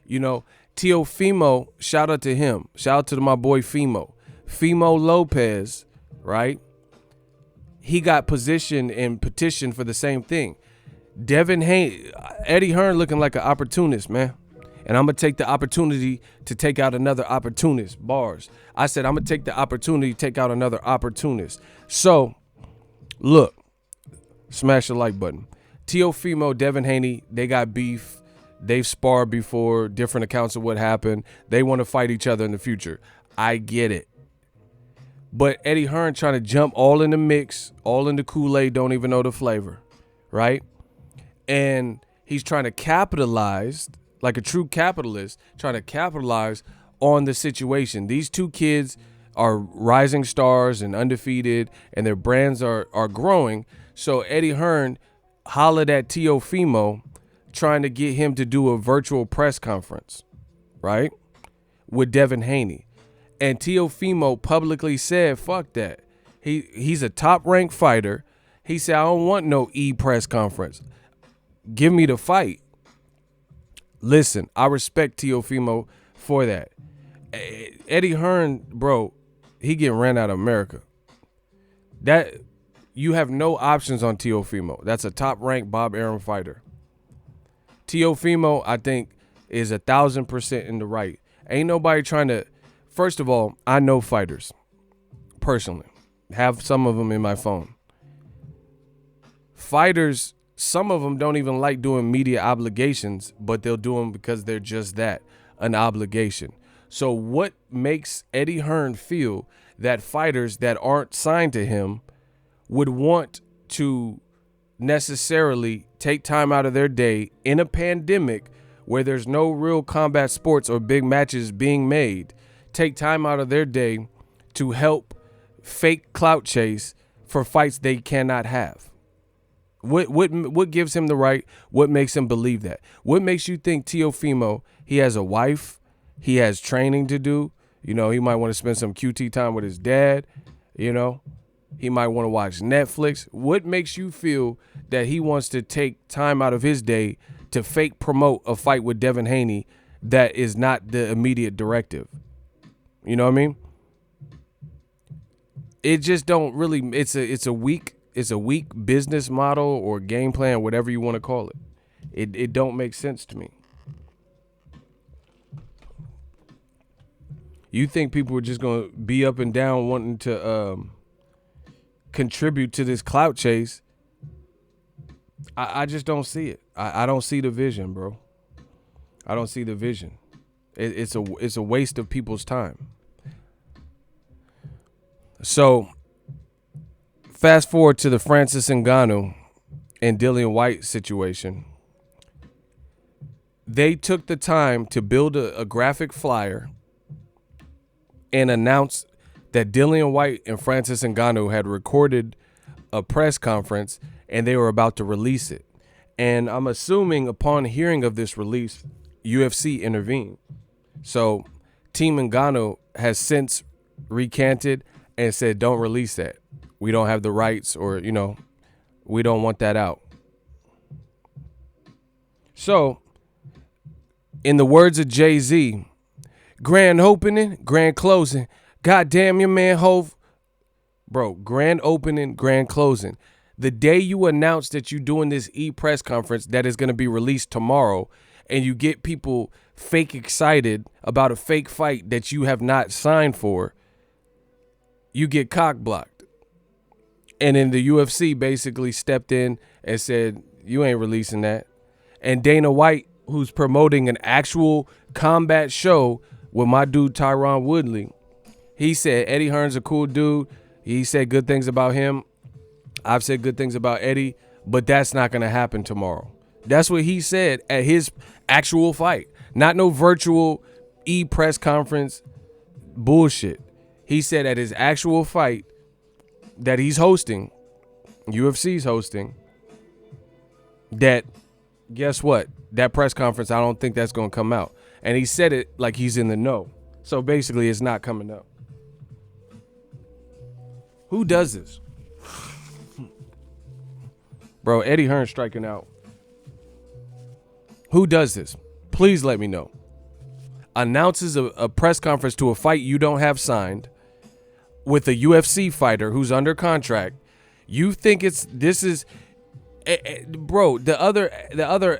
You know, Teofimo, shout out to him. Shout out to my boy Fimo. Fimo Lopez, right? He got positioned and petitioned for the same thing. Eddie Hearn looking like an opportunist, man. And I'm going to take the opportunity to take out another opportunist. Bars. I said I'm going to take the opportunity to take out another opportunist. So, look, smash the like button. Teofimo, Devin Haney, they got beef. They've sparred before, different accounts of what happened. They want to fight each other in the future. I get it. But Eddie Hearn trying to jump all in the mix, all in the Kool-Aid, don't even know the flavor, right? And he's trying to capitalize, like a true capitalist, trying to capitalize on the situation. These two kids are rising stars and undefeated, and their brands are growing. So Eddie Hearn hollered at Teofimo, trying to get him to do a virtual press conference, right, with Devin Haney. And Teofimo publicly said, fuck that. He's a top-ranked fighter. He said, I don't want no press conference. Give me the fight. Listen, I respect Teofimo for that. Eddie Hearn, bro, he getting ran out of America. That you have no options on Teofimo. That's a top-ranked Bob Arum fighter. Teofimo, I think, is 1,000% in the right. Ain't nobody trying to. First of all, I know fighters personally. Have some of them in my phone. Fighters, some of them don't even like doing media obligations, but they'll do them because they're just that, an obligation. So what makes Eddie Hearn feel that fighters that aren't signed to him would want to necessarily take time out of their day in a pandemic where there's no real combat sports or big matches being made, take time out of their day to help fake clout chase for fights they cannot have? What gives him the right? What makes him believe that? What makes you think Teofimo, he has a wife, he has training to do, you know, he might want to spend some QT time with his dad, you know, he might want to watch Netflix. What makes you feel that he wants to take time out of his day to fake promote a fight with Devin Haney that is not the immediate directive? You know what I mean? It just don't really, it's a weak business model or game plan, whatever you want to call it. It don't make sense to me. You think people are just going to be up and down wanting to contribute to this clout chase? I just don't see it. I don't see the vision, bro. I don't see the vision. It's a waste of people's time. So fast forward to the Francis Ngannou and Dillian White situation. They took the time to build a graphic flyer and announce that Dillian White and Francis Ngannou had recorded a press conference and they were about to release it. And I'm assuming upon hearing of this release, UFC intervened. So Team Ngannou has since recanted and said, don't release that. We don't have the rights, or, you know, we don't want that out. So, in the words of Jay-Z, grand opening, grand closing. Goddamn your man Hov. Bro, grand opening, grand closing. The day you announce that you're doing this press conference that is going to be released tomorrow, and you get people fake excited about a fake fight that you have not signed for, you get cock blocked. And then the UFC basically stepped in and said, you ain't releasing that. And Dana White, who's promoting an actual combat show with my dude Tyron Woodley, he said Eddie Hearn's a cool dude. He said good things about him. I've said good things about Eddie, but that's not going to happen tomorrow. That's what he said at his actual fight. Not no virtual press conference bullshit. He said at his actual fight that he's hosting UFC's hosting. That, guess what? That press conference, I don't think that's going to come out. And he said it like he's in the know. So basically, it's not coming up. Who does this? Bro, Eddie Hearn striking out. Who does this? Please let me know. Announces a press conference to a fight you don't have signed with a UFC fighter who's under contract. You think bro, the other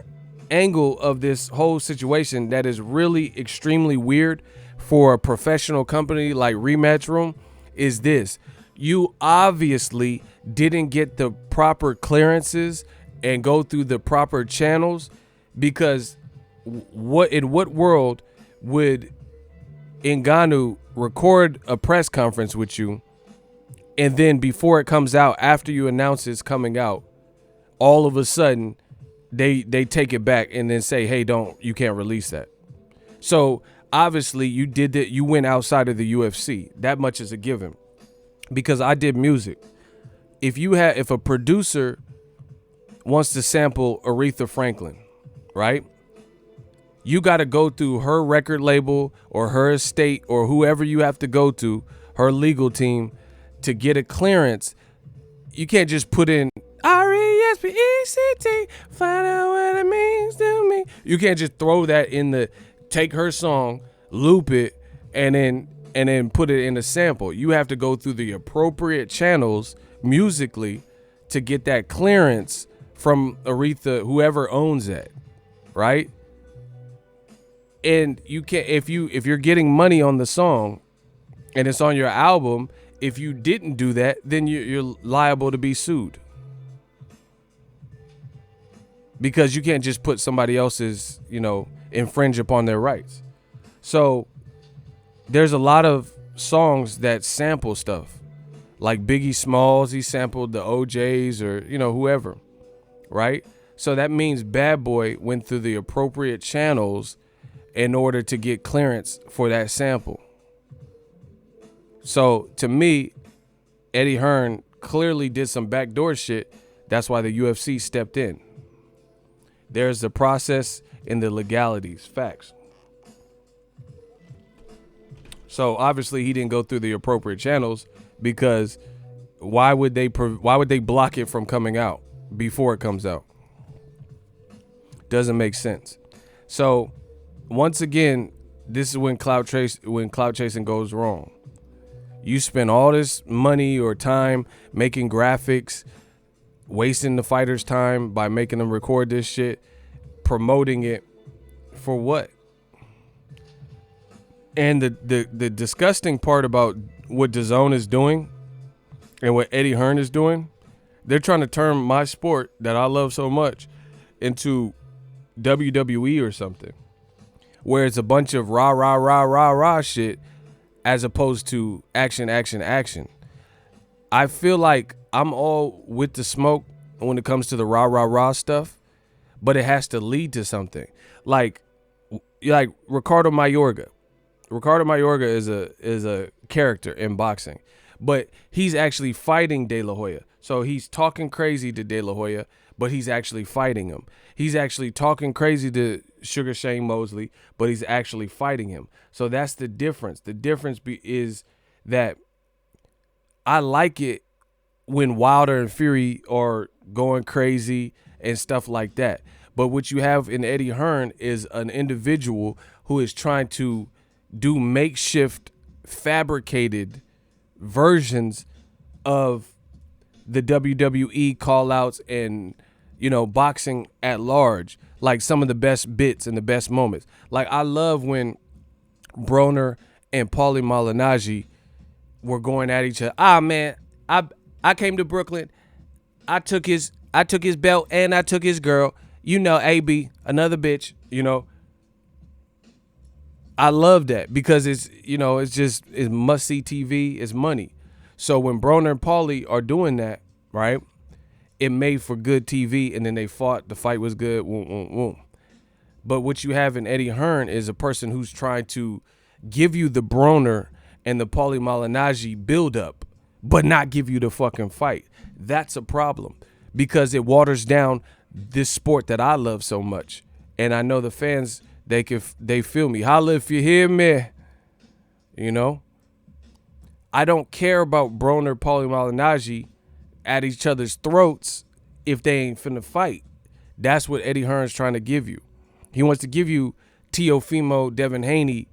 angle of this whole situation that is really extremely weird for a professional company like Rematch Room is this. You obviously didn't get the proper clearances and go through the proper channels, because in what world would Ngannou record a press conference with you, and then before it comes out, after you announce it's coming out, all of a sudden they take it back and then say, hey, you can't release that. So obviously you did that. You went outside of the UFC. That much is a given, because I did music. If a producer wants to sample Aretha Franklin, right? You got to go through her record label or her estate or whoever you have to go to, her legal team, to get a clearance. You can't just put in RESPECT, find out what it means to me. You can't just throw that take her song, loop it, and then put it in a sample. You have to go through the appropriate channels musically to get that clearance from Aretha, whoever owns that, right? And you can't, if you're getting money on the song and it's on your album, if you didn't do that, then you're liable to be sued, because you can't just put somebody else's, infringe upon their rights. So there's a lot of songs that sample stuff, like Biggie Smalls, he sampled the OJs or, whoever, right? So that means Bad Boy went through the appropriate channels in order to get clearance for that sample. So to me, Eddie Hearn clearly did some backdoor shit. That's why the UFC stepped in. There's the process and the legalities, facts. So obviously he didn't go through the appropriate channels, because why would they block it from coming out before it comes out? Doesn't make sense. So once again, this is when clout chasing goes wrong. You spend all this money or time making graphics, wasting the fighter's time by making them record this shit, promoting it for what? And the disgusting part about what Dazn is doing and what Eddie Hearn is doing, they're trying to turn my sport that I love so much into WWE or something, where it's a bunch of rah, rah, rah, rah, rah shit, as opposed to action, action, action. I feel like I'm all with the smoke when it comes to the rah, rah, rah stuff, but it has to lead to something. Like Ricardo Mayorga. Ricardo Mayorga is a character in boxing, but he's actually fighting De La Hoya. So he's talking crazy to De La Hoya, but he's actually fighting him. He's actually talking crazy to Sugar Shane Mosley, but he's actually fighting him. So that's the difference. The difference is that I like it when Wilder and Fury are going crazy and stuff like that. But what you have in Eddie Hearn is an individual who is trying to do makeshift, fabricated versions of the WWE call-outs and, boxing at large, like some of the best bits and the best moments. Like, I love when Broner and Paulie Malignaggi were going at each other. Ah, man, I came to Brooklyn. I took his belt and I took his girl. AB, another bitch, I love that because it's must-see TV, it's money. So when Broner and Paulie are doing that, right, it made for good TV, and then they fought. The fight was good. But what you have in Eddie Hearn is a person who's trying to give you the Broner and the Paulie Malignaggi build-up but not give you the fucking fight. That's a problem because it waters down this sport that I love so much. And I know the fans, they feel me. Holla if you hear me. You know? I don't care about Broner, Paulie Malignaggi at each other's throats if they ain't finna fight. That's what Eddie Hearn's trying to give you. He wants to give you Teofimo, Devin Haney,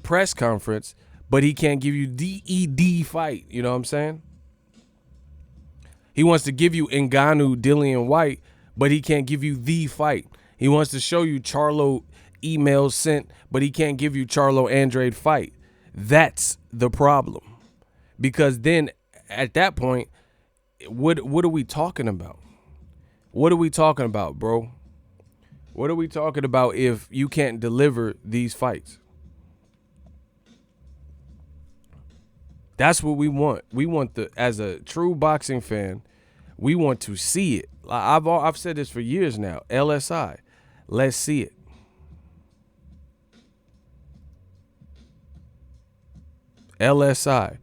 press conference, but he can't give you DED fight. You know what I'm saying? He wants to give you Ngannou, Dillian White, but he can't give you the fight. He wants to show you Charlo emails sent, but he can't give you Charlo Andrade fight. That's the problem. Because then at that point, what are we talking about? What are we talking about, bro? What are we talking about if you can't deliver these fights? That's what we want. We want as a true boxing fan, we want to see it. I've said this for years now. LSI, let's see it. LSI,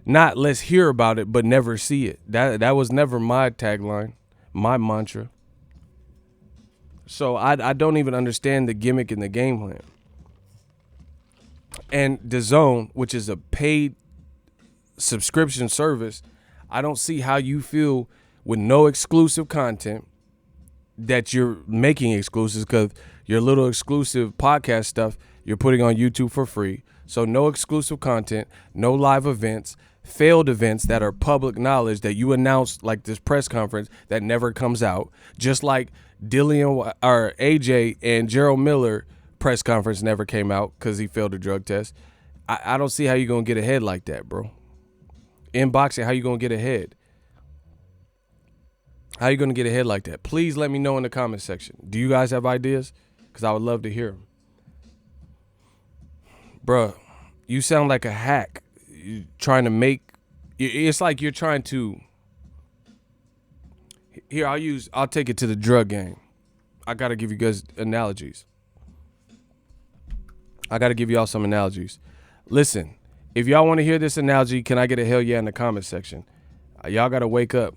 not let's hear about it but never see it. That was never my tagline, my mantra. So I don't even understand the gimmick in the game plan. And Dazn, which is a paid subscription service, I don't see how you feel with no exclusive content that you're making exclusives, because your little exclusive podcast stuff you're putting on YouTube for free. So no exclusive content, no live events, failed events that are public knowledge that you announced, like this press conference that never comes out, just like Dillian or AJ and Gerald Miller press conference never came out because he failed a drug test. I don't see how you're going to get ahead like that, bro. In boxing, how you going to get ahead? How you going to get ahead like that? Please let me know in the comment section. Do you guys have ideas? Because I would love to hear them. Bruh, you sound like a hack. You're trying to make, it's like you're trying to, here, I'll take it to the drug game. I got to give you guys analogies. I got to give y'all some analogies. Listen, if y'all want to hear this analogy, can I get a hell yeah in the comment section? Y'all got to wake up.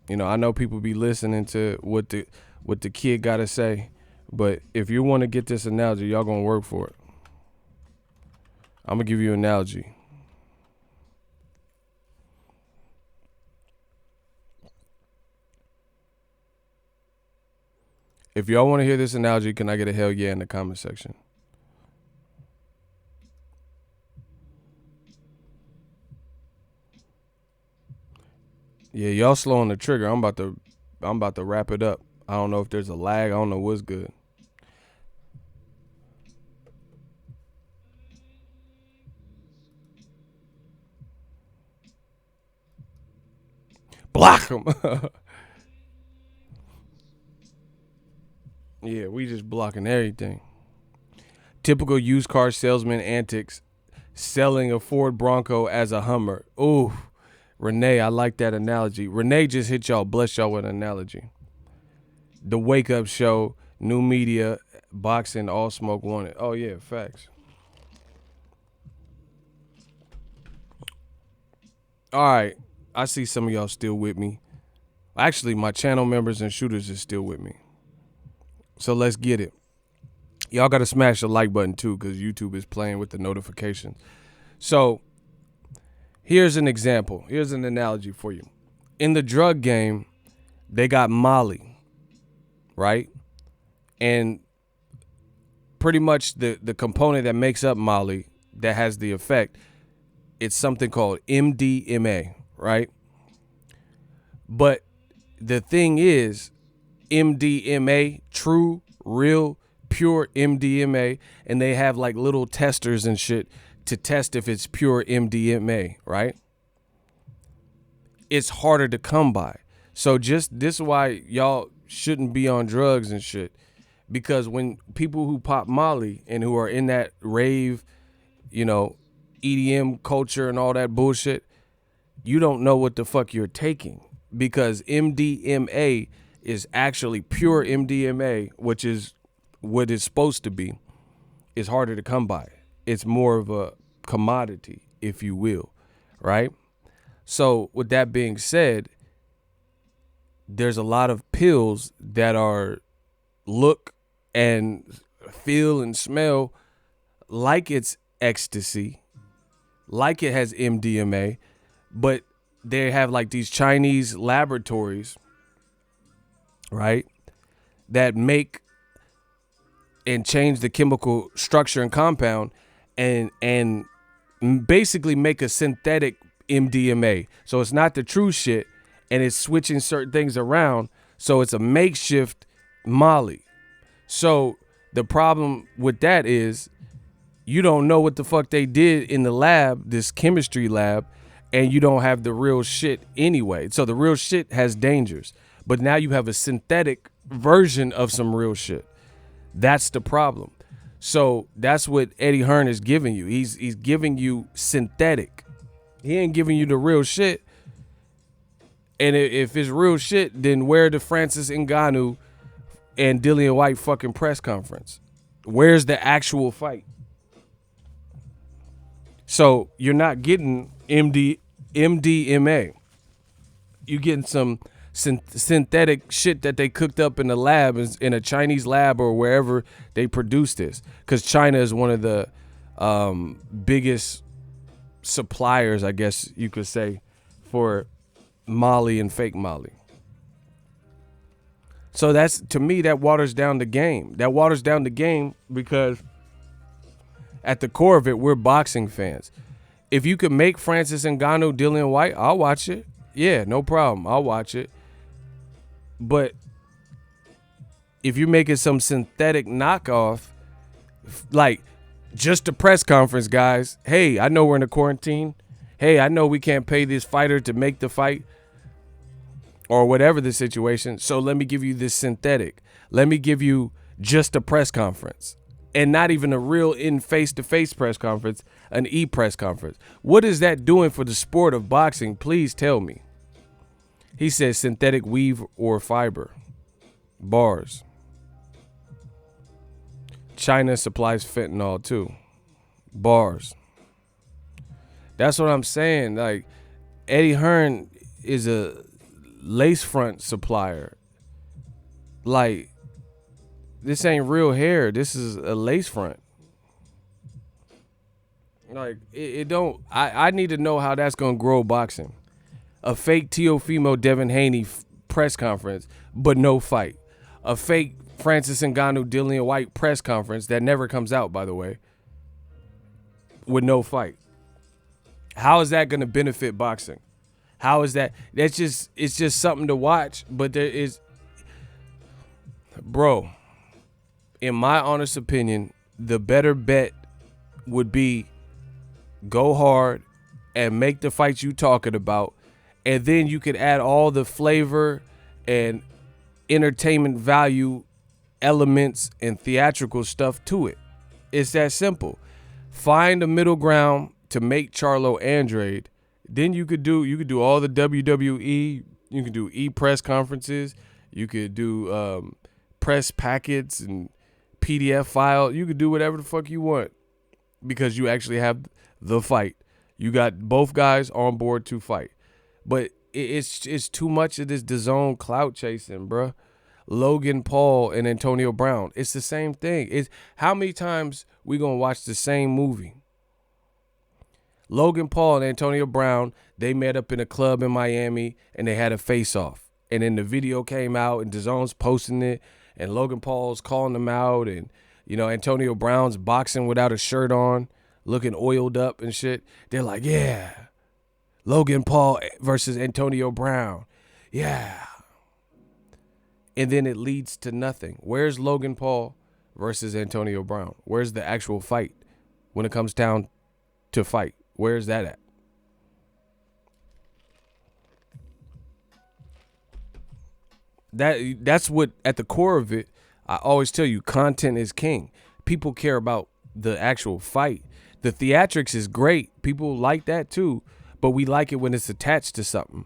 You know, I know people be listening to what the kid got to say, but if you want to get this analogy, y'all going to work for it. I'm going to give you an analogy. If y'all want to hear this analogy, can I get a hell yeah in the comment section? Yeah, y'all slow on the trigger. I'm about to wrap it up. I don't know if there's a lag. I don't know what's good. Block them. Yeah, we just blocking everything. Typical used car salesman antics, selling a Ford Bronco as a Hummer. Ooh, Renee, I like that analogy. Renee just hit y'all, bless y'all with an analogy. The Wake Up Show, new media, boxing, all smoke wanted. Oh yeah, facts. All right, I see some of y'all still with me. Actually, my channel members and shooters is still with me. So let's get it. Y'all got to smash the like button too, because YouTube is playing with the notifications. So here's an example. Here's an analogy for you. In the drug game, they got Molly, right? And pretty much the component that makes up Molly that has the effect, it's something called MDMA, right? But the thing is, MDMA, true, real, pure MDMA, and they have like little testers and shit to test if it's pure MDMA, right? It's harder to come by. So just this is why y'all shouldn't be on drugs and shit, because when people who pop Molly and who are in that rave, you know, EDM culture and all that bullshit, you don't know what the fuck you're taking, because MDMA is actually pure MDMA, which is what it's supposed to be, is harder to come by. It's more of a commodity, if you will, right? So with that being said, there's a lot of pills that are look and feel and smell like it's ecstasy, like it has MDMA, but they have like these Chinese laboratories, right, that make and change the chemical structure and compound and basically make a synthetic MDMA. So it's not the true shit, and it's switching certain things around. So it's a makeshift Molly. So the problem with that is you don't know what the fuck they did in the lab, this chemistry lab, and you don't have the real shit anyway. So the real shit has dangers, but now you have a synthetic version of some real shit. That's the problem. So that's what Eddie Hearn is giving you. He's giving you synthetic. He ain't giving you the real shit. And if it's real shit, then where the Francis Ngannou and Dillian White fucking press conference? Where's the actual fight? So you're not getting MDMA. You're getting some synthetic shit that they cooked up in the lab, in a Chinese lab or wherever they produce this. Because China is one of the biggest suppliers, I guess you could say, for Molly and fake Molly. So that's, to me, that waters down the game. That waters down the game because at the core of it, we're boxing fans. If you could make Francis Ngannou, Dillian White, I'll watch it. Yeah, no problem. I'll watch it. But if you're making some synthetic knockoff, like just a press conference, guys. Hey, I know we're in a quarantine. Hey, I know we can't pay this fighter to make the fight or whatever the situation. So let me give you this synthetic. Let me give you just a press conference and not even a real in face-to-face press conference, an e-press conference. What is that doing for the sport of boxing? Please tell me. He says synthetic weave or fiber. Bars. China supplies fentanyl too. Bars. That's what I'm saying. Like, Eddie Hearn is a lace front supplier. Like, this ain't real hair. This is a lace front. Like, it don't. I need to know how that's gonna grow boxing. A fake Teofimo Devin Haney press conference, but no fight. A fake Francis Ngannou Dillian White press conference that never comes out, by the way, with no fight. How is that going to benefit boxing? How is that? It's just something to watch, but there is, bro, in my honest opinion, the better bet would be go hard and make the fights you talking about. And then you could add all the flavor and entertainment value elements and theatrical stuff to it. It's that simple. Find a middle ground to make Charlo Andrade. Then you could do all the WWE. You can do press conferences. You could do press packets and PDF file. You could do whatever the fuck you want because you actually have the fight. You got both guys on board to fight. But it's too much of this Dazn clout chasing, bruh. Logan Paul and Antonio Brown. It's the same thing. It's how many times we gonna watch the same movie? Logan Paul and Antonio Brown, they met up in a club in Miami and they had a face-off. And then the video came out and Dazn's posting it and Logan Paul's calling them out and, you know, Antonio Brown's boxing without a shirt on, looking oiled up and shit. They're like, yeah. Logan Paul versus Antonio Brown. Yeah. And then it leads to nothing. Where's Logan Paul versus Antonio Brown? Where's the actual fight when it comes down to fight? Where's that at? That's what, at the core of it, I always tell you, content is king. People care about the actual fight. The theatrics is great. People like that too. But we like it when it's attached to something.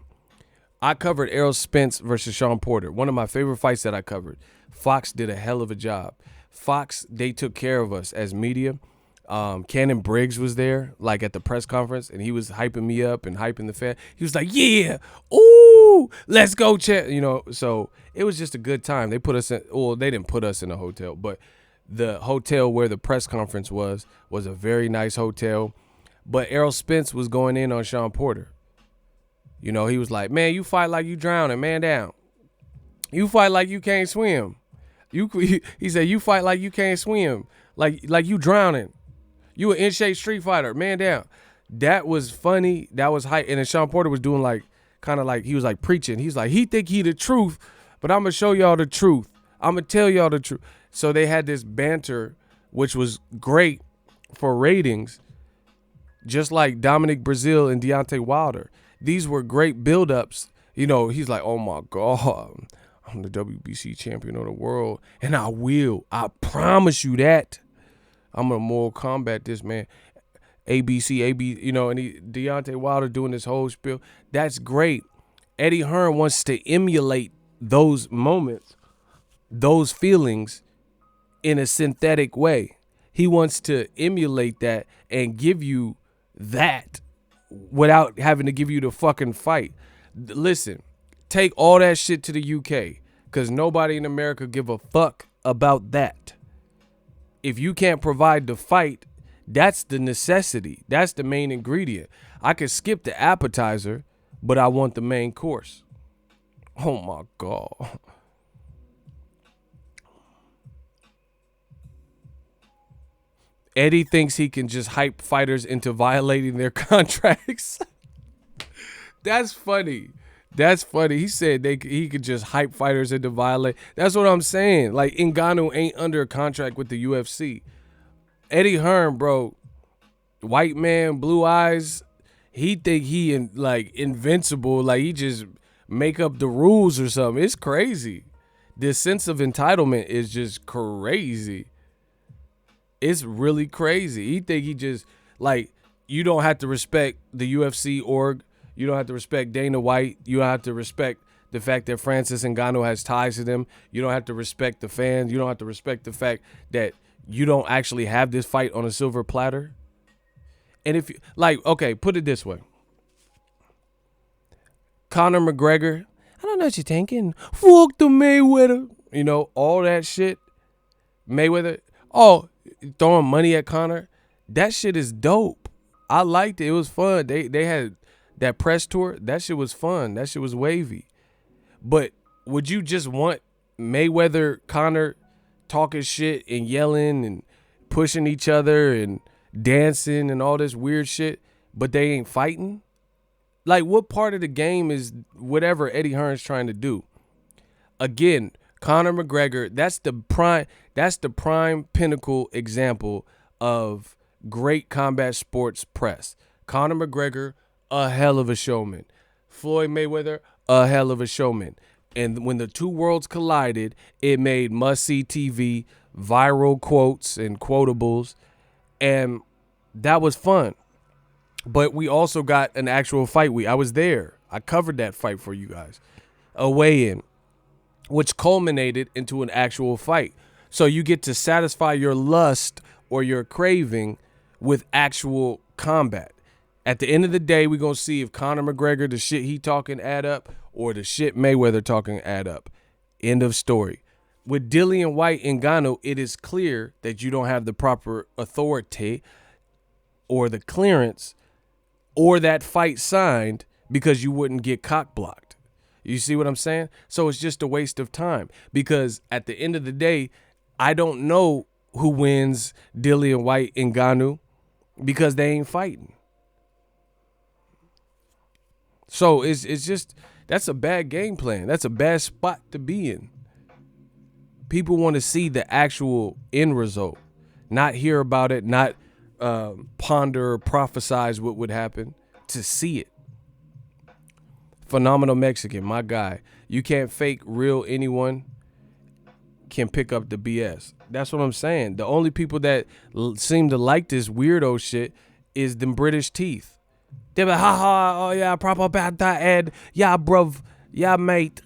I covered Errol Spence versus Sean Porter. One of my favorite fights that I covered. Fox did a hell of a job. Fox, they took care of us as media. Cannon Briggs was there, like at the press conference, and he was hyping me up and hyping the fan. He was like, "Yeah, ooh, let's go, chat." So it was just a good time. They put us in. Well, they didn't put us in a hotel, but the hotel where the press conference was a very nice hotel. But Errol Spence was going in on Sean Porter. He was like, "Man, you fight like you drowning, man down. You fight like you can't swim. He said, you fight like you can't swim, like you drowning. You an in-shape street fighter, man down." That was funny. That was hype. And then Sean Porter was doing kind of like he was like preaching. He's like, he think he the truth, but I'm going to show y'all the truth. I'm going to tell y'all the truth. So they had this banter, which was great for ratings, just like Dominic Breazeale and Deontay Wilder. These were great buildups. He's like, "Oh, my God, I'm the WBC champion of the world, and I will. I promise you that. I'm going to Mortal Kombat this, man. ABC, and Deontay Wilder doing this whole spiel. That's great. Eddie Hearn wants to emulate those moments, those feelings in a synthetic way. He wants to emulate that and give you that without having to give you the fucking fight. Listen, take all that shit to the UK because nobody in America give a fuck about that. If you can't provide the fight, that's the necessity. That's the main ingredient. I could skip the appetizer, but I want the main course. Oh my God. Eddie thinks he can just hype fighters into violating their contracts. That's funny. That's funny. He said he could just hype fighters into violate. That's what I'm saying. Like, Ngannou ain't under a contract with the UFC. Eddie Hearn, bro, white man, blue eyes, he think he invincible. Like, he just make up the rules or something. It's crazy. This sense of entitlement is just crazy. It's really crazy. He think he just, you don't have to respect the UFC org. You don't have to respect Dana White. You don't have to respect the fact that Francis Ngannou has ties to them. You don't have to respect the fans. You don't have to respect the fact that you don't actually have this fight on a silver platter. And if you, okay, put it this way. Conor McGregor, I don't know what you're thinking. Fuck the Mayweather. All that shit. Mayweather, throwing money at Conor. That shit is dope. I liked it. It was fun. They had that press tour. That shit was fun. That shit was wavy. But would you just want Mayweather, Conor talking shit and yelling and pushing each other and dancing and all this weird shit, but they ain't fighting? Like, what part of the game is whatever Eddie Hearn's trying to do? Again, Conor McGregor, that's the prime pinnacle example of great combat sports press. Conor McGregor, a hell of a showman. Floyd Mayweather, a hell of a showman. And when the two worlds collided, it made must-see TV, viral quotes and quotables, and that was fun. But we also got an actual fight. I was there. I covered that fight for you guys. A weigh-in, which culminated into an actual fight. So you get to satisfy your lust or your craving with actual combat. At the end of the day, we're going to see if Conor McGregor, the shit he talking add up, or the shit Mayweather talking add up. End of story. With Dillian White and Ngannou, it is clear that you don't have the proper authority or the clearance or that fight signed because you wouldn't get cock blocked. You see what I'm saying? So it's just a waste of time because at the end of the day, I don't know who wins Dillian White and Ngannou because they ain't fighting. So it's just, that's a bad game plan. That's a bad spot to be in. People want to see the actual end result, not hear about it, not ponder or prophesize what would happen, to see it. Phenomenal Mexican, my guy. You can't fake real anyone can pick up the BS. That's what I'm saying. The only people that seem to like this weirdo shit is them British teeth. They be like, ha, oh yeah, proper about that, Ed. Yeah, bruv. Yeah, mate.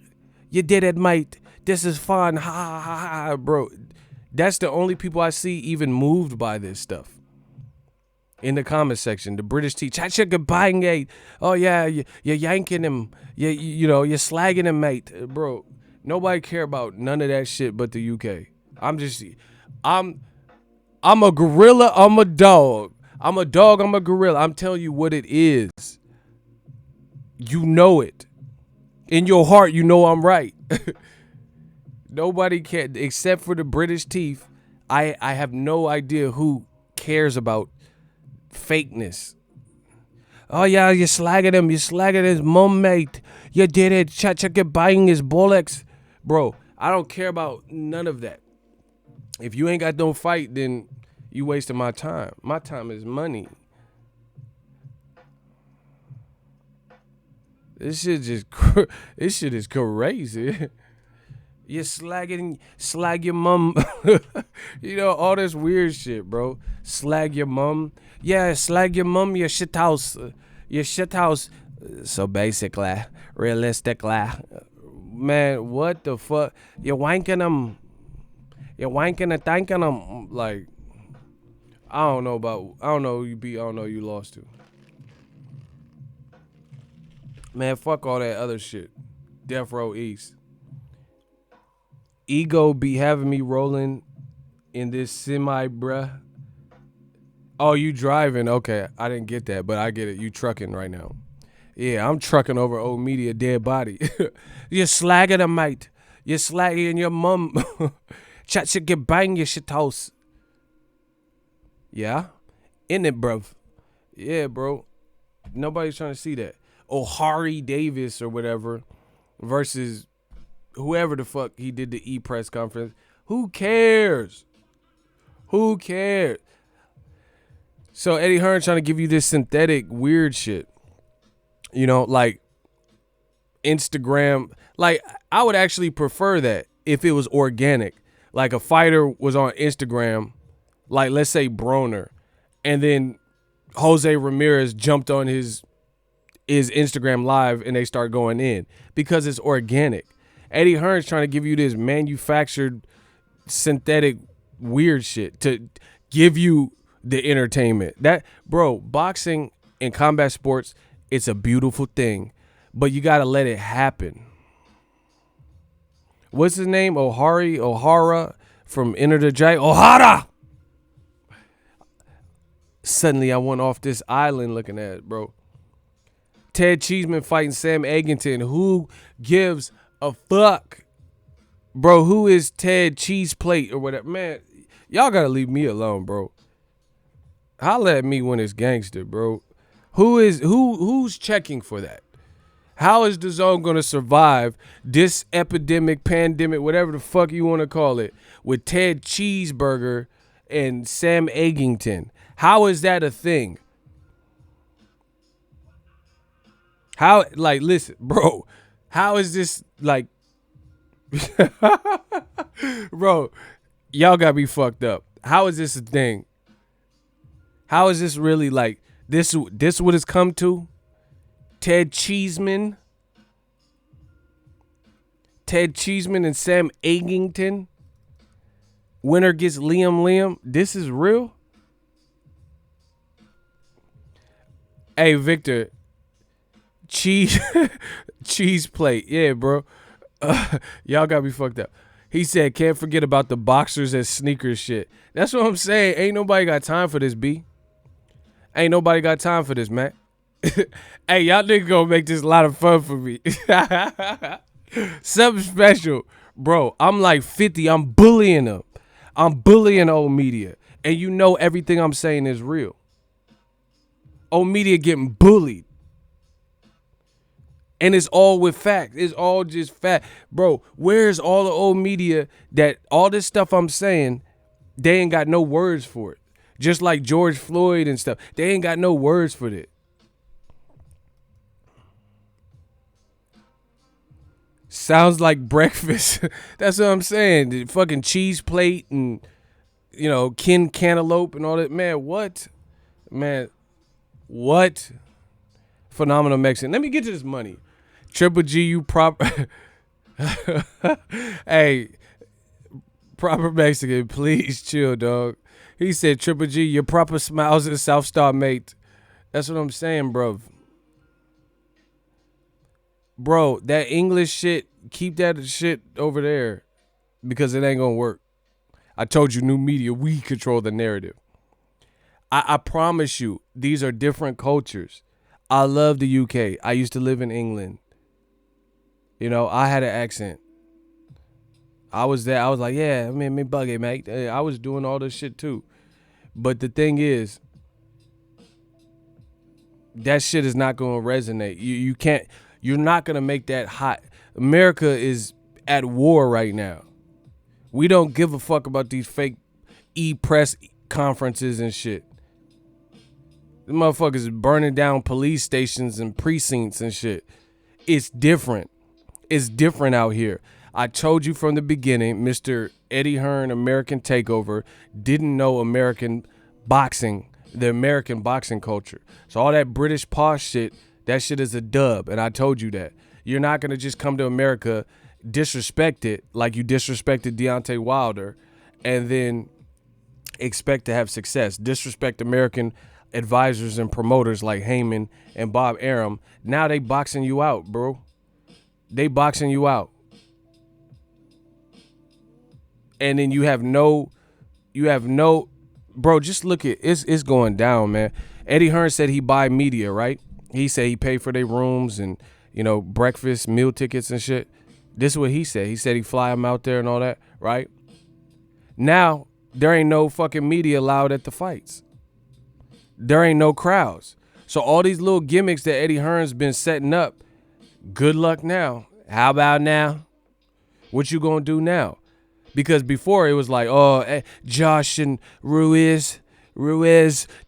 You did it, mate. This is fun. Ha, ha, ha, bro. That's the only people I see even moved by this stuff. in the comment section. The British tea. Cha-cha-ga-bang-gate. Oh, yeah, you're yanking him. You're slagging him, mate. Bro, nobody care about none of that shit but the UK. I'm a gorilla. I'm a dog. I'm a dog. I'm a gorilla. I'm telling you what it is. You know it. In your heart, you know I'm right. Nobody can, except for the British teeth. I have no idea who cares about fakeness. Oh, yeah, you're slagging him. You're slagging his mum, mate. You did it. Cha-cha buying his bollocks. Bro, I don't care about none of that. If you ain't got no fight, then you wasting my time. My time is money. This shit is crazy. You slag your mum. All this weird shit, bro. Slag your mum. Yeah, slag your mum, your shit house. Your shit house. So basically, realistically, man, what the fuck? You're wanking them. You're wanking and thanking them. Like, I don't know who you beat. I don't know who you lost to. Man, fuck all that other shit. Death Row East. Ego be having me rolling in this semi, bruh. Oh, you driving? Okay, I didn't get that, but I get it. You trucking right now. Yeah, I'm trucking over old media dead body. You're slagging a mate. You're slagging your mum. Chat shit get bang your shit house. Yeah? In it, bruv. Yeah, bro. Nobody's trying to see that. O'Hari Davis or whatever versus whoever the fuck he did the press conference. Who cares? Who cares? So Eddie Hearn trying to give you this synthetic weird shit. Like Instagram. Like, I would actually prefer that if it was organic. Like a fighter was on Instagram, like let's say Broner, and then Jose Ramirez jumped on his Instagram live and they start going in because it's organic. Eddie Hearn's trying to give you this manufactured synthetic weird shit to give you the entertainment. That, bro, boxing and combat sports, it's a beautiful thing, but you got to let it happen. What's his name? O'Hara from Enter the Dragon. O'Hara! Suddenly I went off this island looking at it, bro. Ted Cheeseman fighting Sam Eggington. Who gives a fuck? Bro, who is Ted Cheeseplate or whatever? Man, y'all gotta leave me alone, bro. Holla at me when it's gangster, bro. Who's checking for that? How is Dazn gonna survive this epidemic, pandemic, whatever the fuck you want to call it, with Ted Cheeseburger and Sam Eggington? How is that a thing? How, like, listen, bro, how is this, like, bro, y'all got me fucked up. How is this a thing? How is this really, like, this what it's come to? Ted Cheeseman and Sam Eggington. Winner gets Liam. This is real? Hey, Victor. Cheese plate. Yeah, bro. Y'all got me fucked up. He said, can't forget about the boxers as sneakers shit. That's what I'm saying. Ain't nobody got time for this, B. Ain't nobody got time for this, man. Hey, y'all niggas gonna make this a lot of fun for me. Something special. Bro, I'm like 50. I'm bullying them. I'm bullying old media. And you know everything I'm saying is real. Old media getting bullied. And it's all with facts. It's all just fact. Bro, where's all the old media that all this stuff I'm saying, they ain't got no words for it. Just like George Floyd and stuff. They ain't got no words for it. Sounds like breakfast. That's what I'm saying. The fucking cheese plate and, cantaloupe and all that. Man, what? Man, what? Phenomenal Mexican. Let me get to this money. Triple G, you proper. Hey, proper Mexican, please chill, dog. He said, Triple G, your proper smiles and South Star mate. That's what I'm saying, bro. Bro, that English shit, keep that shit over there because it ain't gonna work. I told you, new media, we control the narrative. I promise you, these are different cultures. I love the UK. I used to live in England. You know, I had an accent. I was there. I was like, yeah, me bug it, mate. I was doing all this shit too. But the thing is, that shit is not going to resonate. You can't, you're not going to make that hot. America is at war right now. We don't give a fuck about these fake e-press conferences and shit. The motherfuckers is burning down police stations and precincts and shit. It's different. It's different out here. I told you from the beginning, Mr. Eddie Hearn, American Takeover, didn't know American boxing, the American boxing culture. So all that British posh shit, that shit is a dub. And I told you that. You're not going to just come to America, disrespect it like you disrespected Deontay Wilder, and then expect to have success. Disrespect American advisors and promoters like Heyman and Bob Arum. Now they boxing you out, bro. They boxing you out. And then you have no, bro, just look at, it's going down, man. Eddie Hearn said he buy media, right? He said he paid for their rooms and, you know, breakfast, meal tickets and shit. This is what he said. He said he fly them out there and all that, right? Now, there ain't no fucking media allowed at the fights. There ain't no crowds. So all these little gimmicks that Eddie Hearn's been setting up, good luck now. How about now? What you gonna do now? Because before it was like, oh, Josh and Ruiz,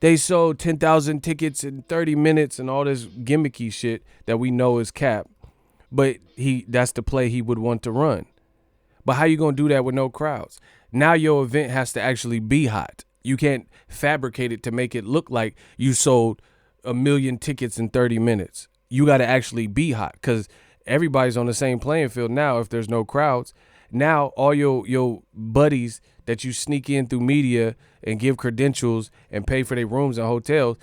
they sold 10,000 tickets in 30 minutes and all this gimmicky shit that we know is cap. But that's the play he would want to run. But how you gonna do that with no crowds? Now your event has to actually be hot. You can't fabricate it to make it look like you sold 1 million tickets in 30 minutes. You got to actually be hot because everybody's on the same playing field now if there's no crowds. Now all your buddies that you sneak in through media and give credentials and pay for their rooms and hotels,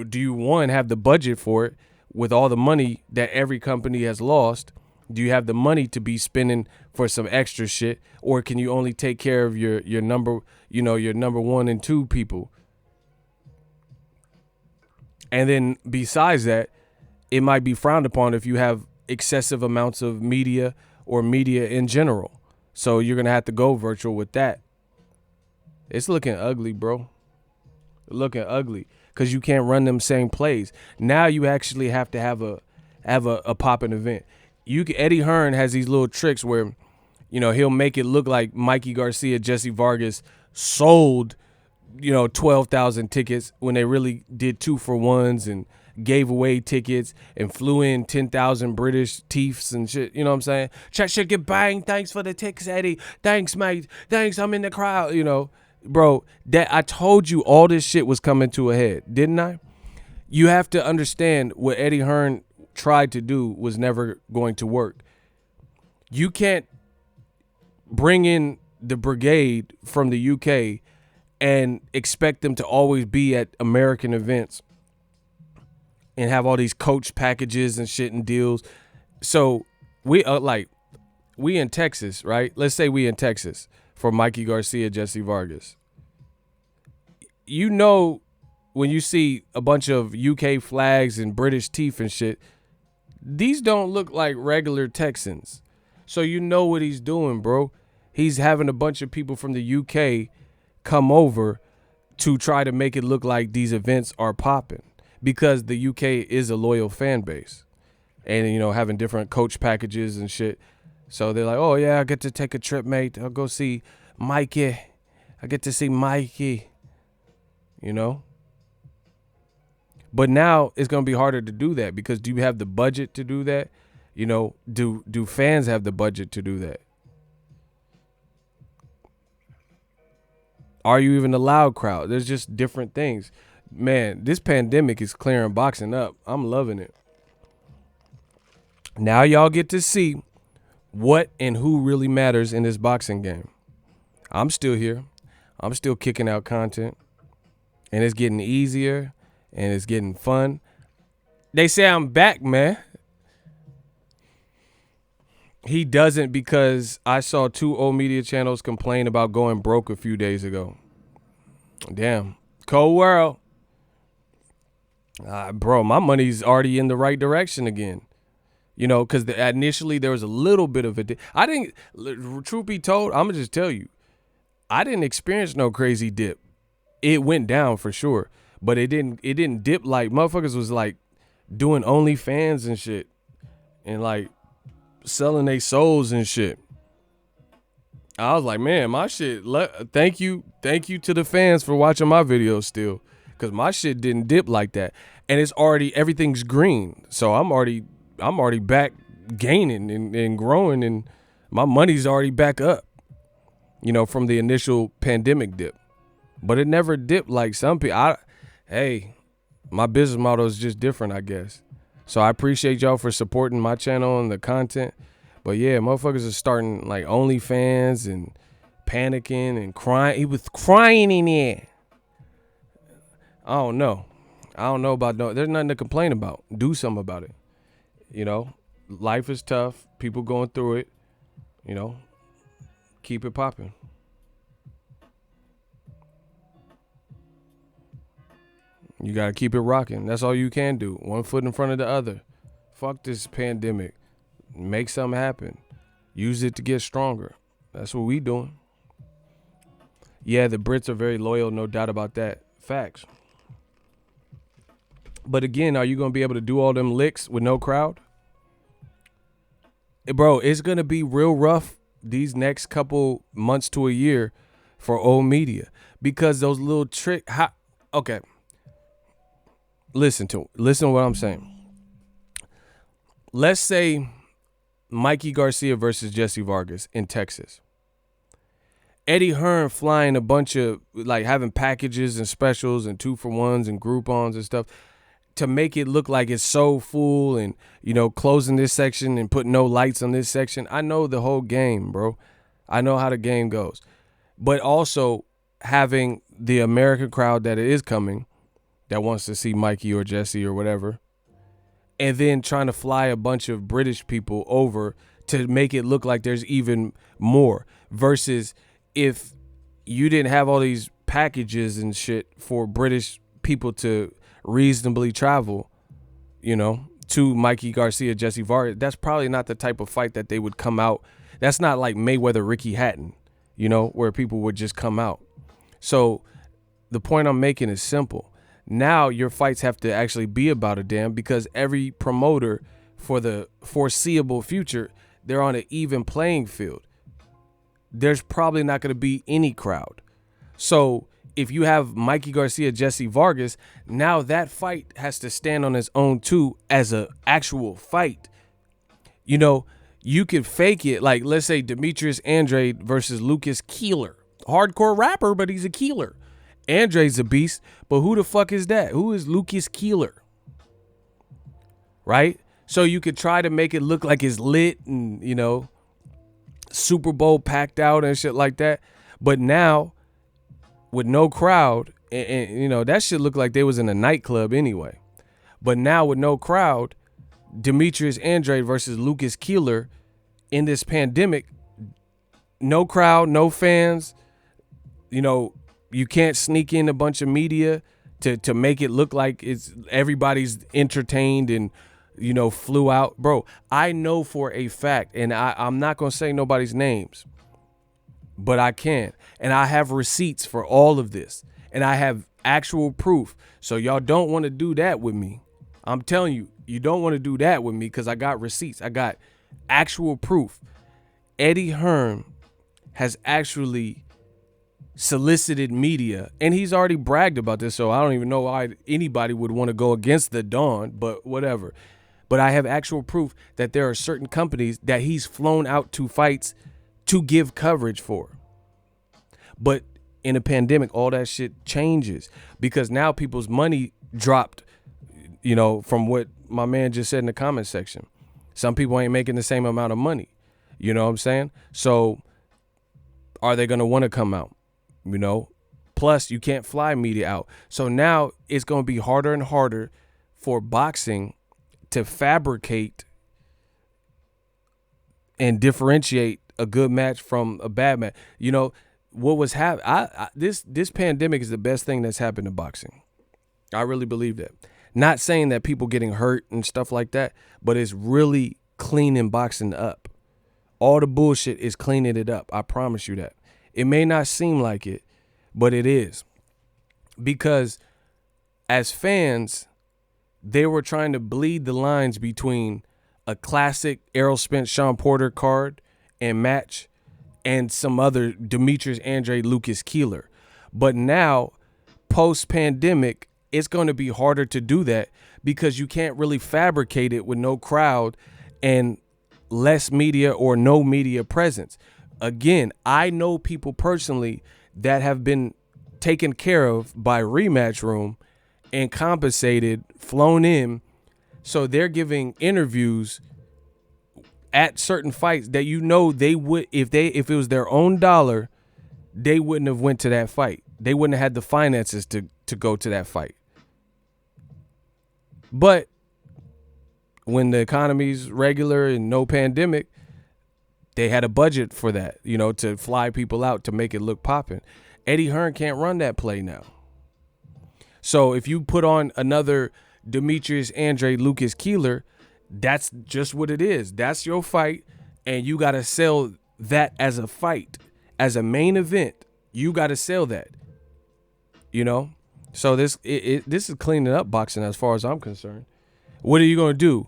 do you, one, have the budget for it with all the money that every company has lost? Do you have the money to be spending for some extra shit, or can you only take care of your number, your number 1 and 2 people? And then besides that, it might be frowned upon if you have excessive amounts of media or media in general. So you're going to have to go virtual with that. It's looking ugly, bro. Looking ugly because you can't run them same plays. Now you actually have to have a popping event. Eddie Hearn has these little tricks where, he'll make it look like Mikey Garcia, Jesse Vargas sold, 12,000 tickets when they really did 2-for-1s and gave away tickets and flew in 10,000 British Chiefs and shit. You know what I'm saying? Check get bang. Thanks for the tickets, Eddie. Thanks, mate. Thanks. I'm in the crowd. Bro, that I told you all this shit was coming to a head, didn't I? You have to understand what Eddie Hearn tried to do was never going to work. You can't bring in the brigade from the UK and expect them to always be at American events and have all these coach packages and shit and deals. So we in Texas, right? Let's say we in Texas for Mikey Garcia, Jesse Vargas. When you see a bunch of UK flags and British teeth and shit, these don't look like regular Texans. So you know what he's doing, bro. He's having a bunch of people from the UK come over to try to make it look like these events are popping because the UK is a loyal fan base and, having different coach packages and shit. So they're like, oh, yeah, I get to take a trip, mate. I'll go see Mikey. I get to see Mikey, But now it's going to be harder to do that because do you have the budget to do that? Do fans have the budget to do that? Are you even a loud crowd? There's just different things. Man, this pandemic is clearing boxing up. I'm loving it. Now y'all get to see what and who really matters in this boxing game. I'm still here. I'm still kicking out content, and it's getting easier, and it's getting fun. They say I'm back, man. He doesn't, because I saw 2 old media channels complain about going broke a few days ago. Damn. Cold world. Bro, my money's already in the right direction again. You know, because initially there was a little bit of it. I didn't, truth be told, I'm going to just tell you, I didn't experience no crazy dip. It went down for sure, but it didn't dip like motherfuckers was like doing OnlyFans and shit and like selling their souls and shit. I was like, man, my shit, thank you to the fans for watching my videos still, because my shit didn't dip like that. And it's already, everything's green. So I'm already back gaining and growing, and my money's already back up, you know, from the initial pandemic dip. But it never dipped like some people. Hey, my business model is just different, I guess. So I appreciate y'all for supporting my channel and the content. But yeah, motherfuckers are starting like OnlyFans and panicking and crying. He was crying in there. I don't know about no. There's nothing to complain about. Do something about it. You know, life is tough. People going through it. You know, keep it popping. You got to keep it rocking. That's all you can do. One foot in front of the other. Fuck this pandemic. Make something happen. Use it to get stronger. That's what we doing. Yeah, the Brits are very loyal, no doubt about that. Facts. But again, are you going to be able to do all them licks with no crowd? Bro, it's going to be real rough these next couple months to a year for old media, because those little okay. Listen to what I'm saying. Let's say Mikey Garcia versus Jesse Vargas in Texas. Eddie Hearn flying a bunch of, like, having packages and specials and 2-for-1s and Groupons and stuff to make it look like it's so full, and, you know, closing this section and putting no lights on this section. I know the whole game, bro. I know how the game goes. But also having the American crowd that is coming, that wants to see Mikey or Jesse or whatever, and then trying to fly a bunch of British people over to make it look like there's even more, versus if you didn't have all these packages and shit for British people to reasonably travel, you know, to Mikey Garcia, Jesse Vargas. That's probably not the type of fight that they would come out. That's not like Mayweather, Ricky Hatton, you know, where people would just come out. So the point I'm making is simple. Now your fights have to actually be about a damn, because every promoter for the foreseeable future, they're on an even playing field. There's probably not going to be any crowd. So if you have Mikey Garcia, Jesse Vargas, now that fight has to stand on its own too as an actual fight. You know, you could fake it. Like, let's say Demetrius Andrade versus Lucas Keeler. Hardcore rapper, but he's a keeler. Andre's a beast, but who the fuck is that? Who is Lucas Keeler? Right? So you could try to make it look like it's lit and, you know, Super Bowl packed out and shit like that. But now, with no crowd, and you know, that shit looked like they was in a nightclub anyway. But now with no crowd, Demetrius Andrade versus Lucas Keeler in this pandemic, no crowd, no fans, you know, you can't sneak in a bunch of media to make it look like it's everybody's entertained and, you know, flew out. Bro, I know for a fact, and I'm not going to say nobody's names, but I can. And I have receipts for all of this. And I have actual proof. So y'all don't want to do that with me. I'm telling you, you don't want to do that with me, because I got receipts. I got actual proof. Eddie Hearn has actually solicited media, and he's already bragged about this, so I don't even know why anybody would want to go against the Dawn, but whatever. But I have actual proof that there are certain companies that he's flown out to fights to give coverage for. But in a pandemic, all that shit changes, because now people's money dropped, you know, from what my man just said in the comment section. Some people ain't making the same amount of money. You know what I'm saying? So are they going to want to come out? you know. Plus, you can't fly media out. So now it's going to be harder and harder for boxing to fabricate and differentiate a good match from a bad match. You know, what was this pandemic is the best thing that's happened to boxing. I really believe that. Not saying that people getting hurt and stuff like that, but it's really cleaning boxing up. All the bullshit is cleaning it up. I promise you that. It may not seem like it, but it is. Because as fans, they were trying to bleed the lines between a classic Errol Spence, Sean Porter card and match and some other Demetrius Andre Lucas Keeler. But now, post-pandemic, it's going to be harder to do that because you can't really fabricate it with no crowd and less media or no media presence. Again, I know people personally that have been taken care of by Rematch Room and compensated, flown in, so they're giving interviews at certain fights that you know they would, if it was their own dollar, they wouldn't have went to that fight. They wouldn't have had the finances to go to that fight. But when the economy's regular and no pandemic, they had a budget for that, you know, to fly people out to make it look popping. Eddie Hearn can't run that play now. So if you put on another Demetrius Andre Lucas Keeler, that's just what it is. That's your fight, and you got to sell that as a fight, as a main event. You got to sell that, you know. So this is cleaning up boxing as far as I'm concerned. What are you going to do?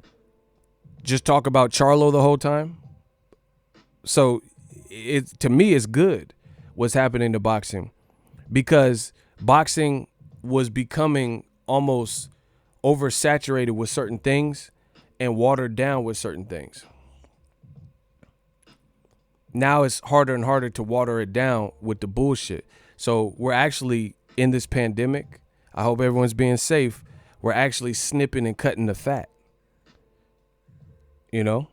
Just talk about Charlo the whole time? So to me, it's good what's happening to boxing, because boxing was becoming almost oversaturated with certain things and watered down with certain things. Now it's harder and harder to water it down with the bullshit. So we're actually in this pandemic. I hope everyone's being safe. We're actually snipping and cutting the fat. You know?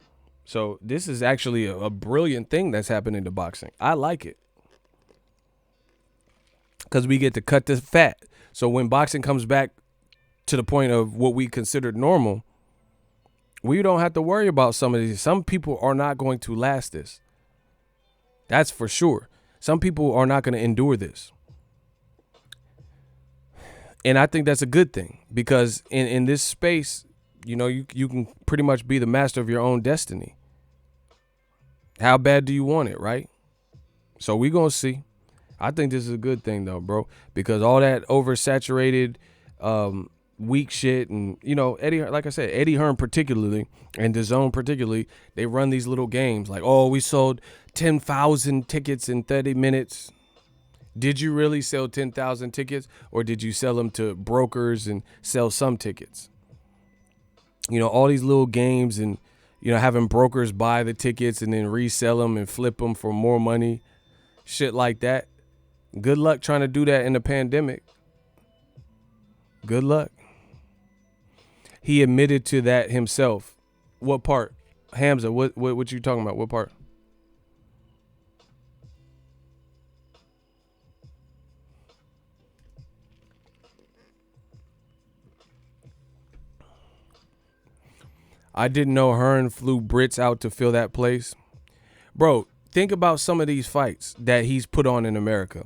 So this is actually a brilliant thing that's happening to boxing. I like it. Because we get to cut the fat. So when boxing comes back to the point of what we considered normal, we don't have to worry about some of these. Some people are not going to last this. That's for sure. Some people are not going to endure this. And I think that's a good thing, because in this space, you know, you can pretty much be the master of your own destiny. How bad do you want it, right? So we're going to see. I think this is a good thing, though, bro, because all that oversaturated, weak shit, and, you know, like I said, Eddie Hearn particularly, and Dazn particularly, they run these little games like, oh, we sold 10,000 tickets in 30 minutes. Did you really sell 10,000 tickets, or did you sell them to brokers and sell some tickets? You know, all these little games, and, you know, having brokers buy the tickets and then resell them and flip them for more money, shit like that. Good luck trying to do that in the pandemic. Good luck. He admitted to that himself. What part? Hamza, what you talking about? What part? I didn't know Hearn flew Brits out to fill that place. Bro, think about some of these fights that he's put on in America.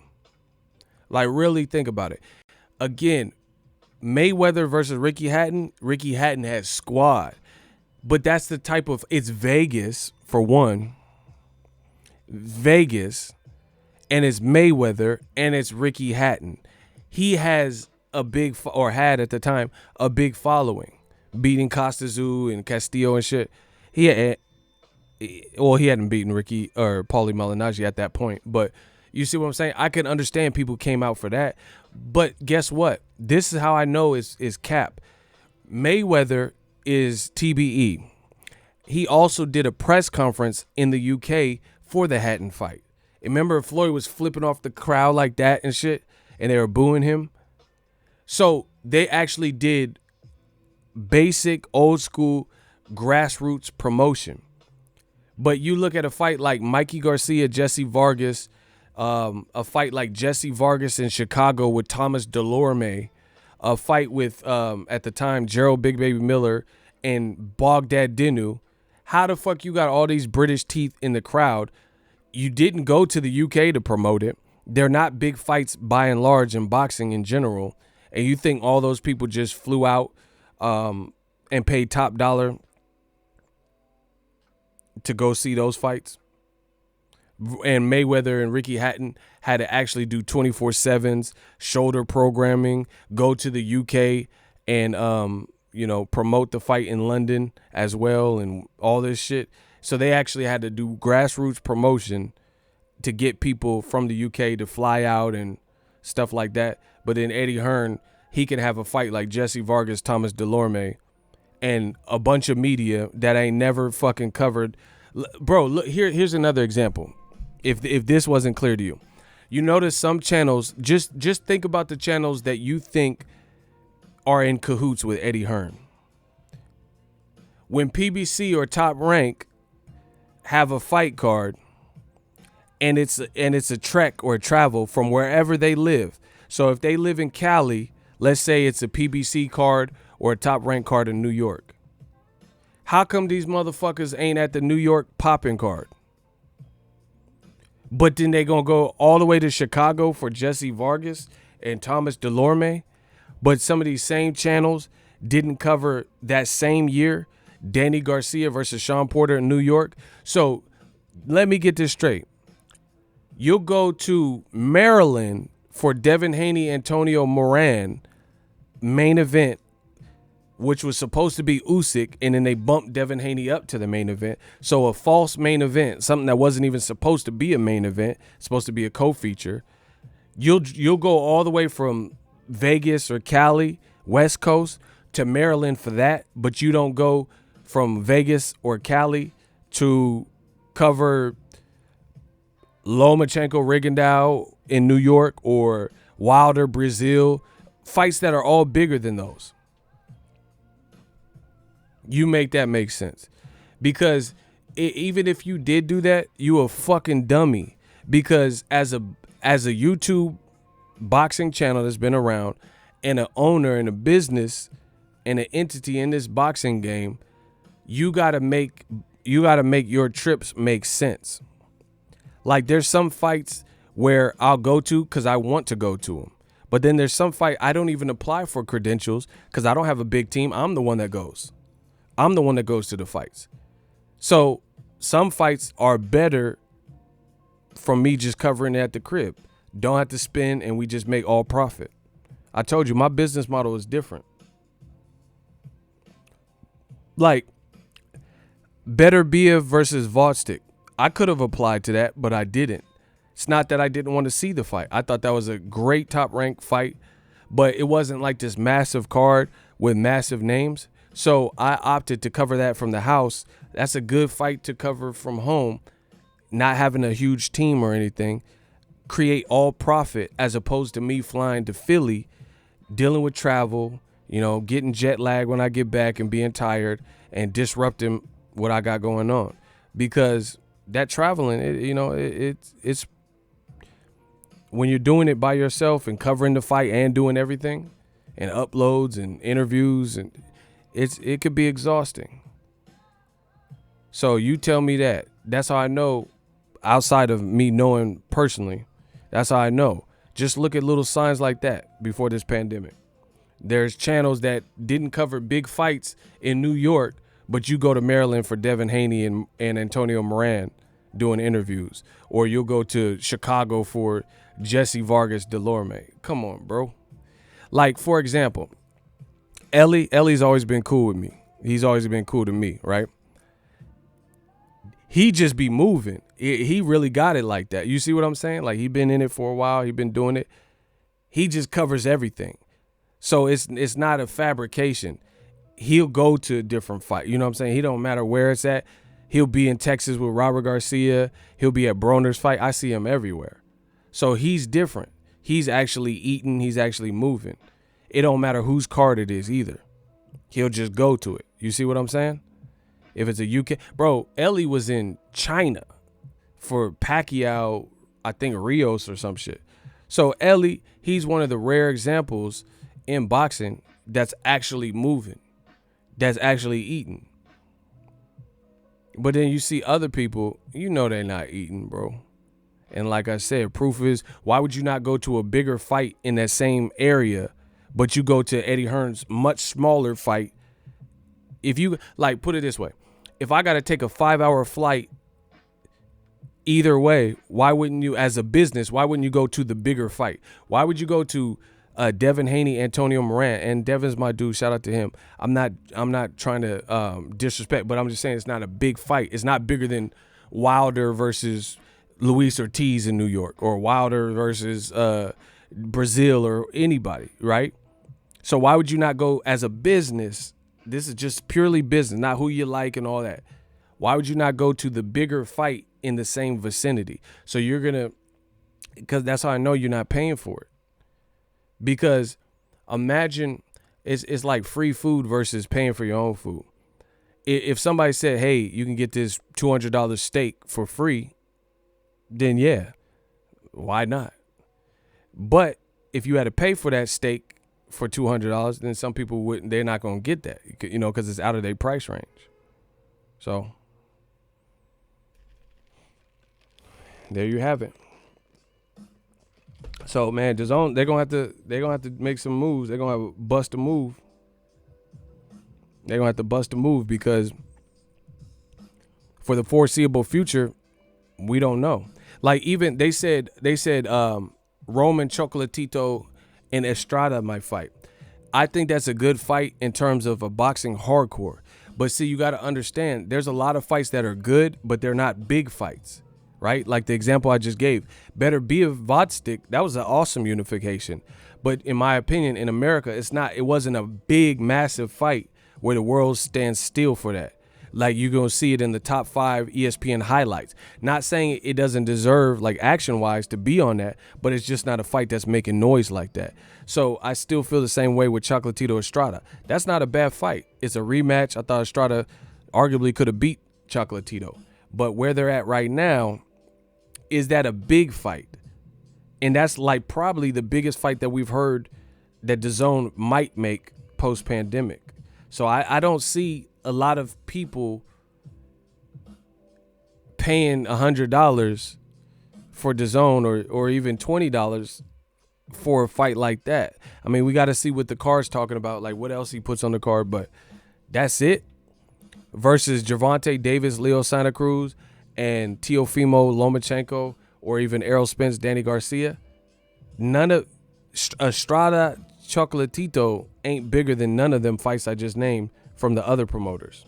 Like, really think about it. Again, Mayweather versus Ricky Hatton. Ricky Hatton has squad. But that's the type of, it's Vegas, for one. Vegas. And it's Mayweather. And it's Ricky Hatton. He has a big, or had at the time, a big following. Beating Costazu and Castillo and shit. He hadn't beaten Ricky or Paulie Malignaggi at that point. But you see what I'm saying? I can understand people came out for that. But guess what? This is how I know is cap. Mayweather is TBE. He also did a press conference in the UK for the Hatton fight. Remember Floyd was flipping off the crowd like that and shit, and they were booing him? So they actually did basic, old school, grassroots promotion. But you look at a fight like Mikey Garcia, Jesse Vargas, A fight like Jesse Vargas in Chicago with Thomas Delorme, a fight with at the time Gerald Big Baby Miller and Bogdad Dinu. How the fuck you got all these British teeth in the crowd? You didn't go to the UK to promote it. They're not big fights by and large in boxing in general. And you think all those people just flew out and paid top dollar to go see those fights? And Mayweather and Ricky Hatton had to actually do 24/7s, shoulder programming, go to the UK and, promote the fight in London as well and all this shit. So they actually had to do grassroots promotion to get people from the UK to fly out and stuff like that. But then Eddie Hearn, he can have a fight like Jesse Vargas, Thomas Delorme, and a bunch of media that ain't never fucking covered. Bro, look, here's another example. If this wasn't clear to you, you notice some channels, just think about the channels that you think are in cahoots with Eddie Hearn. When PBC or Top Rank have a fight card and it's a trek or a travel from wherever they live. So if they live in Cali, let's say it's a PBC card or a Top Rank card in New York. How come these motherfuckers ain't at the New York popping card? But then they gonna go all the way to Chicago for Jesse Vargas and Thomas Delorme. But some of these same channels didn't cover that same year Danny Garcia versus Sean Porter in New York. So let me get this straight. You'll go to Maryland for Devin Haney, Antonio Moran main event, which was supposed to be Usyk, and then they bumped Devin Haney up to the main event. So a false main event, something that wasn't even supposed to be a main event, supposed to be a co-feature. You'll go all the way from Vegas or Cali, West Coast, to Maryland for that, but you don't go from Vegas or Cali to cover Lomachenko Rigondeaux in New York or Wilder Brazil, fights that are all bigger than those. You make that make sense. Because even if you did do that, you a fucking dummy. Because as a YouTube boxing channel that's been around and an owner and a business and an entity in this boxing game, you gotta make your trips make sense. Like there's some fights where I'll go to because I want to go to them. But then there's some fight I don't even apply for credentials because I don't have a big team. I'm the one that goes. I'm the one that goes to the fights. So some fights are better from me just covering it at the crib. Don't have to spend and we just make all profit. I told you my business model is different. Like Better Biev versus Vodstick. I could have applied to that, but I didn't. It's not that I didn't want to see the fight. I thought that was a great Top Rank fight, but it wasn't like this massive card with massive names. So I opted to cover that from the house. That's a good fight to cover from home, not having a huge team or anything. Create all profit as opposed to me flying to Philly, dealing with travel, getting jet lag when I get back and being tired and disrupting what I got going on. Because that traveling, it's when you're doing it by yourself and covering the fight and doing everything and uploads and interviews, and it could be exhausting. So you tell me that. That's how I know, outside of me knowing personally, that's how I know. Just look at little signs like that before this pandemic. There's channels that didn't cover big fights in New York, but you go to Maryland for Devin Haney and Antonio Moran doing interviews. Or you'll go to Chicago for Jesse Vargas Delorme. Come on, bro. Like, for example, Ellie's always been cool with me. He's always been cool to me, right? He just be moving. He really got it like that. You see what I'm saying? Like, he been in it for a while. He been doing it. He just covers everything. So it's not a fabrication. He'll go to a different fight. You know what I'm saying? He don't matter where it's at. He'll be in Texas with Robert Garcia. He'll be at Broner's fight. I see him everywhere. So he's different. He's actually eating. He's actually moving. It don't matter whose card it is either. He'll just go to it. You see what I'm saying? If it's a UK. Bro, Ellie was in China for Pacquiao I think Rios or some shit. So Ellie, he's one of the rare examples in boxing that's actually moving, that's actually eating. But then you see other people, you know they're not eating, bro. And like I said, proof is, why would you not go to a bigger fight in that same area, but you go to Eddie Hearn's much smaller fight? If you, like, put it this way, if I got to take a 5-hour flight either way, why wouldn't you, as a business, why wouldn't you go to the bigger fight? Why would you go to Devin Haney, Antonio Moran? And Devin's my dude. Shout out to him. I'm not trying to disrespect, but I'm just saying it's not a big fight. It's not bigger than Wilder versus Luis Ortiz in New York, or Wilder versus Brazil, or anybody, right? So why would you not go as a business? This is just purely business, not who you like and all that. Why would you not go to the bigger fight in the same vicinity? So you're going to, because that's how I know you're not paying for it. Because imagine it's like free food versus paying for your own food. If somebody said, hey, you can get this $200 steak for free, then yeah, why not? But if you had to pay for that steak for $200, then some people wouldn't, they're not going to get that, you know, because it's out of their price range. So there you have it. So man, Dazn, they're gonna have to make some moves. They're gonna have to bust a move. They're gonna have to bust a move, because for the foreseeable future, we don't know. Like, even they said Roman Chocolatito and Estrada might fight. I think that's a good fight in terms of a boxing hardcore. But see, you got to understand, there's a lot of fights that are good, but they're not big fights, right? Like the example I just gave. Better be a Vodstick. That was an awesome unification. But in my opinion, in America, it wasn't a big, massive fight where the world stands still for that. Like, you're going to see it in the top 5 ESPN highlights. Not saying it doesn't deserve, like, action-wise to be on that, but it's just not a fight that's making noise like that. So I still feel the same way with Chocolatito Estrada. That's not a bad fight. It's a rematch. I thought Estrada arguably could have beat Chocolatito. But where they're at right now, is that a big fight? And that's, like, probably the biggest fight that we've heard that Dazn might make post-pandemic. So I don't see a lot of people paying $100 for Dazn, or even $20 for a fight like that. I mean, we got to see what the card's talking about, like what else he puts on the card, but that's it. Versus Gervonta Davis, Leo Santa Cruz, and Teofimo Lomachenko, or even Errol Spence, Danny Garcia. None of Estrada, Chocolatito ain't bigger than none of them fights I just named from the other promoters.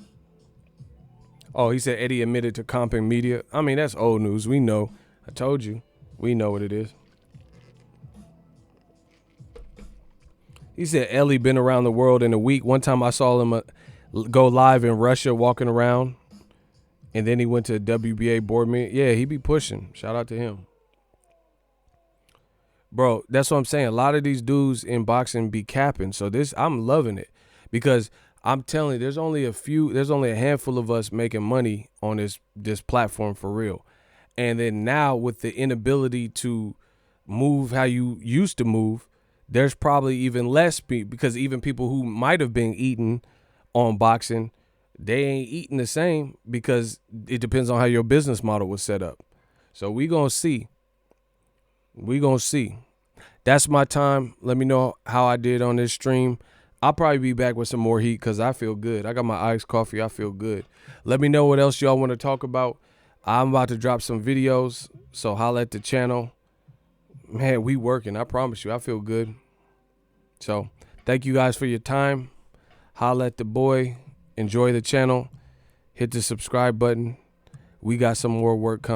Oh, he said Eddie admitted to comping media. I mean, that's old news. We know. I told you. We know what it is. He said Ellie been around the world in a week. One time I saw him go live in Russia walking around, and then he went to a WBA board meeting. Yeah, he be pushing. Shout out to him. Bro, that's what I'm saying. A lot of these dudes in boxing be capping. So I'm loving it, because I'm telling you, there's only a handful of us making money on this platform for real. And then now, with the inability to move how you used to move, there's probably even less because even people who might have been eating on boxing, they ain't eating the same, because it depends on how your business model was set up. So we gonna see. That's my time. Let me know how I did on this stream. I'll probably be back with some more heat, because I feel good. I got my iced coffee. I feel good. Let me know what else y'all want to talk about. I'm about to drop some videos, so holla at the channel. Man, we working. I promise you, I feel good. So thank you guys for your time. Holla at the boy. Enjoy the channel. Hit the subscribe button. We got some more work coming.